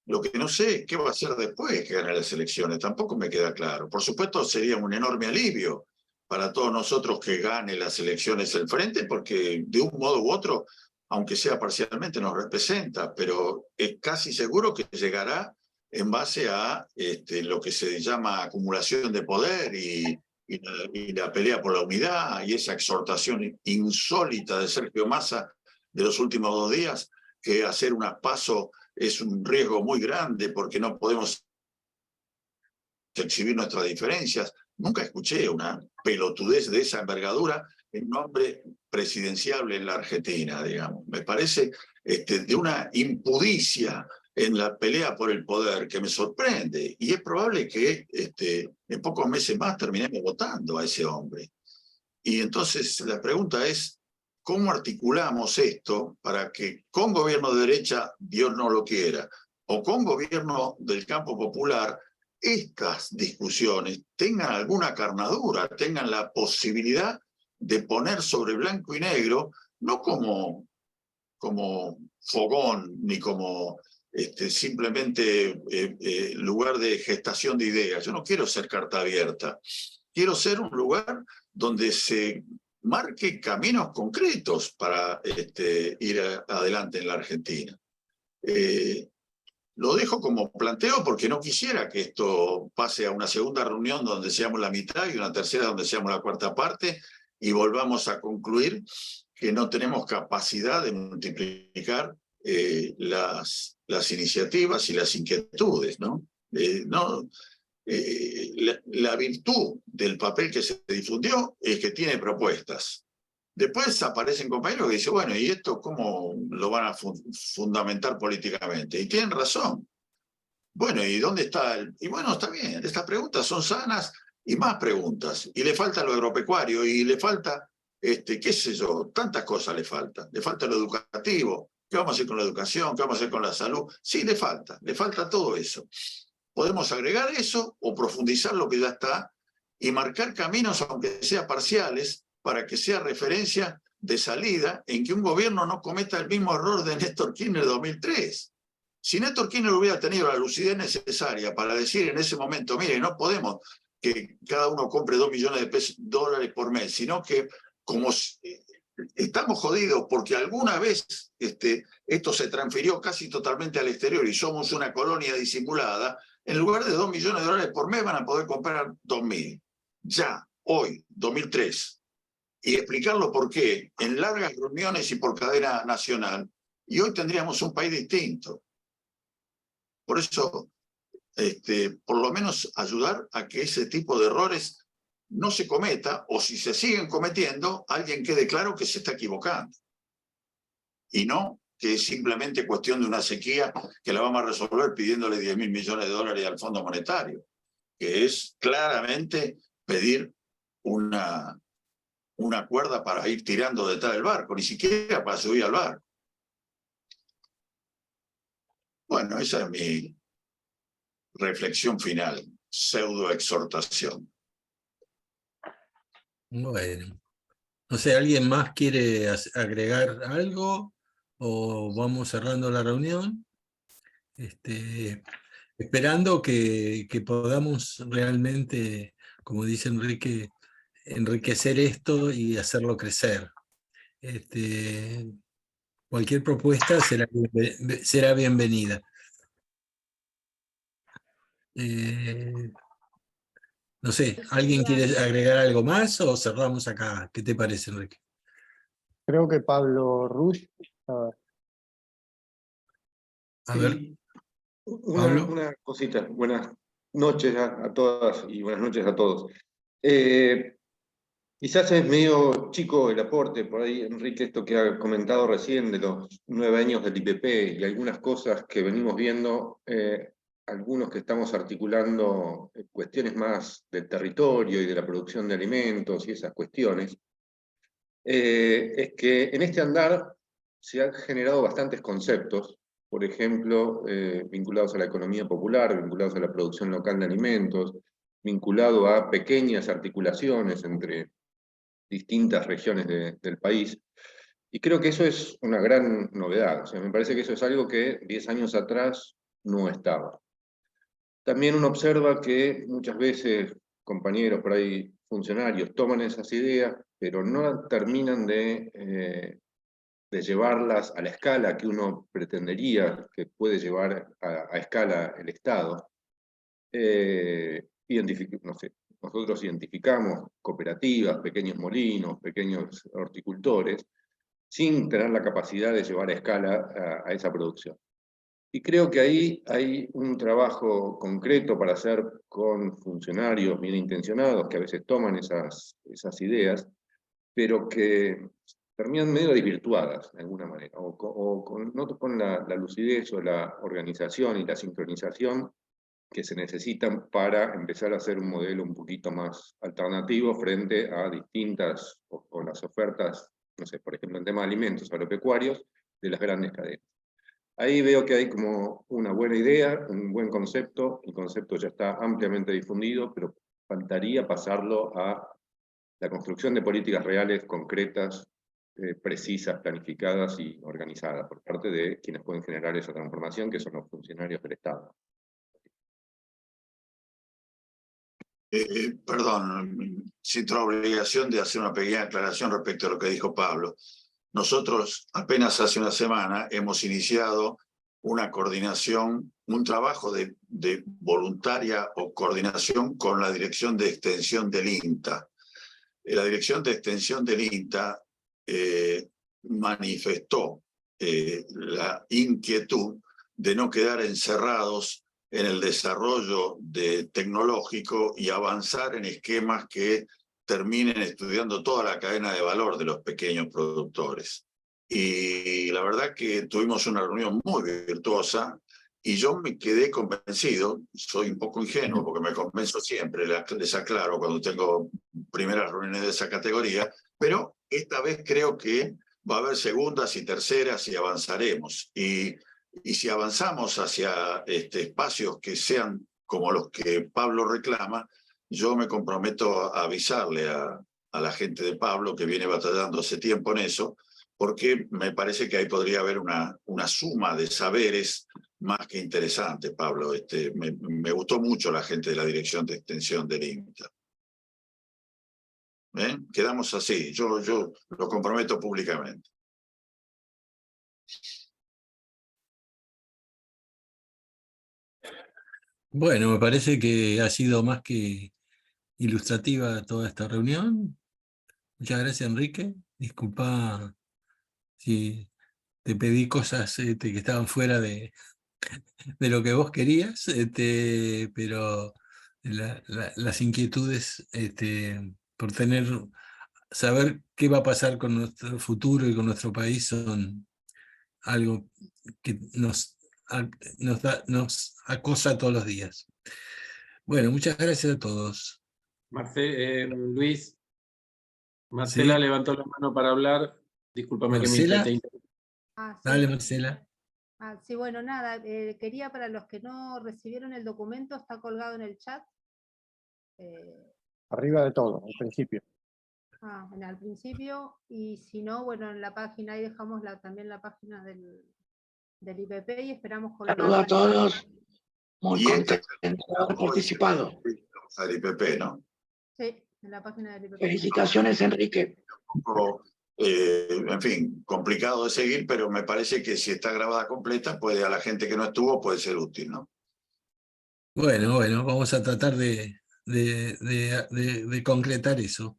Lo que no sé es qué va a hacer después que gane las elecciones, tampoco me queda claro. Por supuesto sería un enorme alivio para todos nosotros que gane las elecciones el Frente, porque de un modo u otro, aunque sea parcialmente, nos representa, pero es casi seguro que llegará en base a lo que se llama acumulación de poder y la pelea por la unidad y esa exhortación insólita de Sergio Massa de los últimos 2 días, que hacer un PASO es un riesgo muy grande porque no podemos exhibir nuestras diferencias. Nunca escuché una pelotudez de esa envergadura en un hombre presidenciable en la Argentina, digamos. Me parece de una impudicia en la pelea por el poder que me sorprende. Y es probable que en pocos meses más terminemos votando a ese hombre. Y entonces la pregunta es, ¿cómo articulamos esto para que con gobierno de derecha, Dios no lo quiera, o con gobierno del campo popular, estas discusiones tengan alguna carnadura, tengan la posibilidad de poner sobre blanco y negro, no como fogón, ni como simplemente lugar de gestación de ideas. Yo no quiero ser carta abierta. Quiero ser un lugar donde se marque caminos concretos para ir adelante en la Argentina. Lo dejo como planteo porque no quisiera que esto pase a una segunda reunión donde seamos la mitad y una tercera donde seamos la cuarta parte y volvamos a concluir que no tenemos capacidad de multiplicar las iniciativas y las inquietudes, ¿no? La virtud del papel que se difundió es que tiene propuestas. Después aparecen compañeros que dicen, bueno, ¿y esto cómo lo van a fundamentar políticamente? Y tienen razón. Bueno, ¿y dónde está el...? Y bueno, está bien, estas preguntas son sanas y más preguntas. Y le falta lo agropecuario, y le falta, qué sé yo, tantas cosas le falta. Le falta lo educativo. ¿Qué vamos a hacer con la educación? ¿Qué vamos a hacer con la salud? Sí, le falta todo eso. Podemos agregar eso o profundizar lo que ya está y marcar caminos, aunque sea parciales, para que sea referencia de salida en que un gobierno no cometa el mismo error de Néstor Kirchner de 2003. Si Néstor Kirchner hubiera tenido la lucidez necesaria para decir en ese momento, mire, no podemos que cada uno compre 2 millones de dólares por mes, sino que como estamos jodidos porque alguna vez esto se transfirió casi totalmente al exterior y somos una colonia disimulada, en lugar de 2 millones de dólares por mes van a poder comprar 2.000. Ya, hoy, 2003. Y explicarlo por qué, en largas reuniones y por cadena nacional, y hoy tendríamos un país distinto. Por eso, por lo menos ayudar a que ese tipo de errores no se cometa, o si se siguen cometiendo, alguien quede claro que se está equivocando. Y no que es simplemente cuestión de una sequía que la vamos a resolver pidiéndole 10.000 millones de dólares al Fondo Monetario, que es claramente pedir una cuerda para ir tirando detrás del barco, ni siquiera para subir al barco. Bueno, esa es mi reflexión final, pseudo exhortación. Bueno, no sé, ¿alguien más quiere agregar algo o vamos cerrando la reunión? Esperando que podamos realmente, como dice Enrique, enriquecer esto y hacerlo crecer. Cualquier propuesta será bienvenida. No sé, ¿alguien quiere agregar algo más o cerramos acá? ¿Qué te parece, Enrique? Creo que Pablo Rush. A ver, Pablo. Una cosita. Buenas noches a todas y buenas noches a todos. Quizás es medio chico el aporte, por ahí, Enrique, esto que ha comentado recién de los 9 años del IPP y algunas cosas que venimos viendo, algunos que estamos articulando cuestiones más del territorio y de la producción de alimentos y esas cuestiones, es que en este andar se han generado bastantes conceptos, por ejemplo, vinculados a la economía popular, vinculados a la producción local de alimentos, vinculado a pequeñas articulaciones entre distintas regiones del país. Y creo que eso es una gran novedad. O sea, me parece que eso es algo que 10 años atrás no estaba. También uno observa que muchas veces compañeros, por ahí funcionarios, toman esas ideas, pero no terminan de llevarlas a la escala que uno pretendería que puede llevar a escala el Estado. No sé, nosotros identificamos cooperativas, pequeños molinos, pequeños horticultores, sin tener la capacidad de llevar a escala a esa producción. Y creo que ahí hay un trabajo concreto para hacer con funcionarios bien intencionados, que a veces toman esas ideas, pero que terminan medio desvirtuadas de alguna manera, no con la lucidez o la organización y la sincronización que se necesitan para empezar a hacer un modelo un poquito más alternativo frente a distintas, o las ofertas, no sé, por ejemplo, en tema de alimentos agropecuarios, de las grandes cadenas. Ahí veo que hay como una buena idea, un buen concepto. El concepto ya está ampliamente difundido, pero faltaría pasarlo a la construcción de políticas reales, concretas, precisas, planificadas y organizadas por parte de quienes pueden generar esa transformación, que son los funcionarios del Estado. Perdón, siento la obligación de hacer una pequeña aclaración respecto a lo que dijo Pablo. Nosotros apenas hace una semana hemos iniciado una coordinación, un trabajo de voluntaria o coordinación con la Dirección de Extensión del INTA. La Dirección de Extensión del INTA manifestó la inquietud de no quedar encerrados en el desarrollo tecnológico y avanzar en esquemas que terminen estudiando toda la cadena de valor de los pequeños productores. Y la verdad que tuvimos una reunión muy virtuosa y yo me quedé convencido, soy un poco ingenuo porque me convenzo siempre, les aclaro cuando tengo primeras reuniones de esa categoría, pero esta vez creo que va a haber segundas y terceras y avanzaremos. Y si avanzamos hacia espacios que sean como los que Pablo reclama, yo me comprometo a avisarle a la gente de Pablo, que viene batallando hace tiempo en eso, porque me parece que ahí podría haber una suma de saberes más que interesante, Pablo. Me gustó mucho la gente de la Dirección de Extensión del INTA. Quedamos así, yo lo comprometo públicamente. Bueno, me parece que ha sido más que ilustrativa toda esta reunión. Muchas gracias, Enrique. Disculpa si te pedí cosas que estaban fuera de lo que vos querías, pero las inquietudes por saber qué va a pasar con nuestro futuro y con nuestro país son algo que nos acosa todos los días. Bueno, muchas gracias a todos. Luis, Marcela ¿Sí? levantó la mano para hablar. Discúlpame ¿Marcela? que me interrumpa. Sí. Dale, Marcela. Sí, bueno, nada, quería para los que no recibieron el documento, está colgado en el chat. Arriba de todo, al principio. Al principio, y si no, bueno, en la página, ahí dejamos también la página del IPP y esperamos colgarla. Saludos a todos, muy contentos de haber participado. Al IPP, ¿no? Sí, en la página del IPP. Felicitaciones, Enrique. Un poco, en fin, complicado de seguir, pero me parece que si está grabada completa, puede a la gente que no estuvo puede ser útil, ¿no? Bueno, vamos a tratar de concretar eso.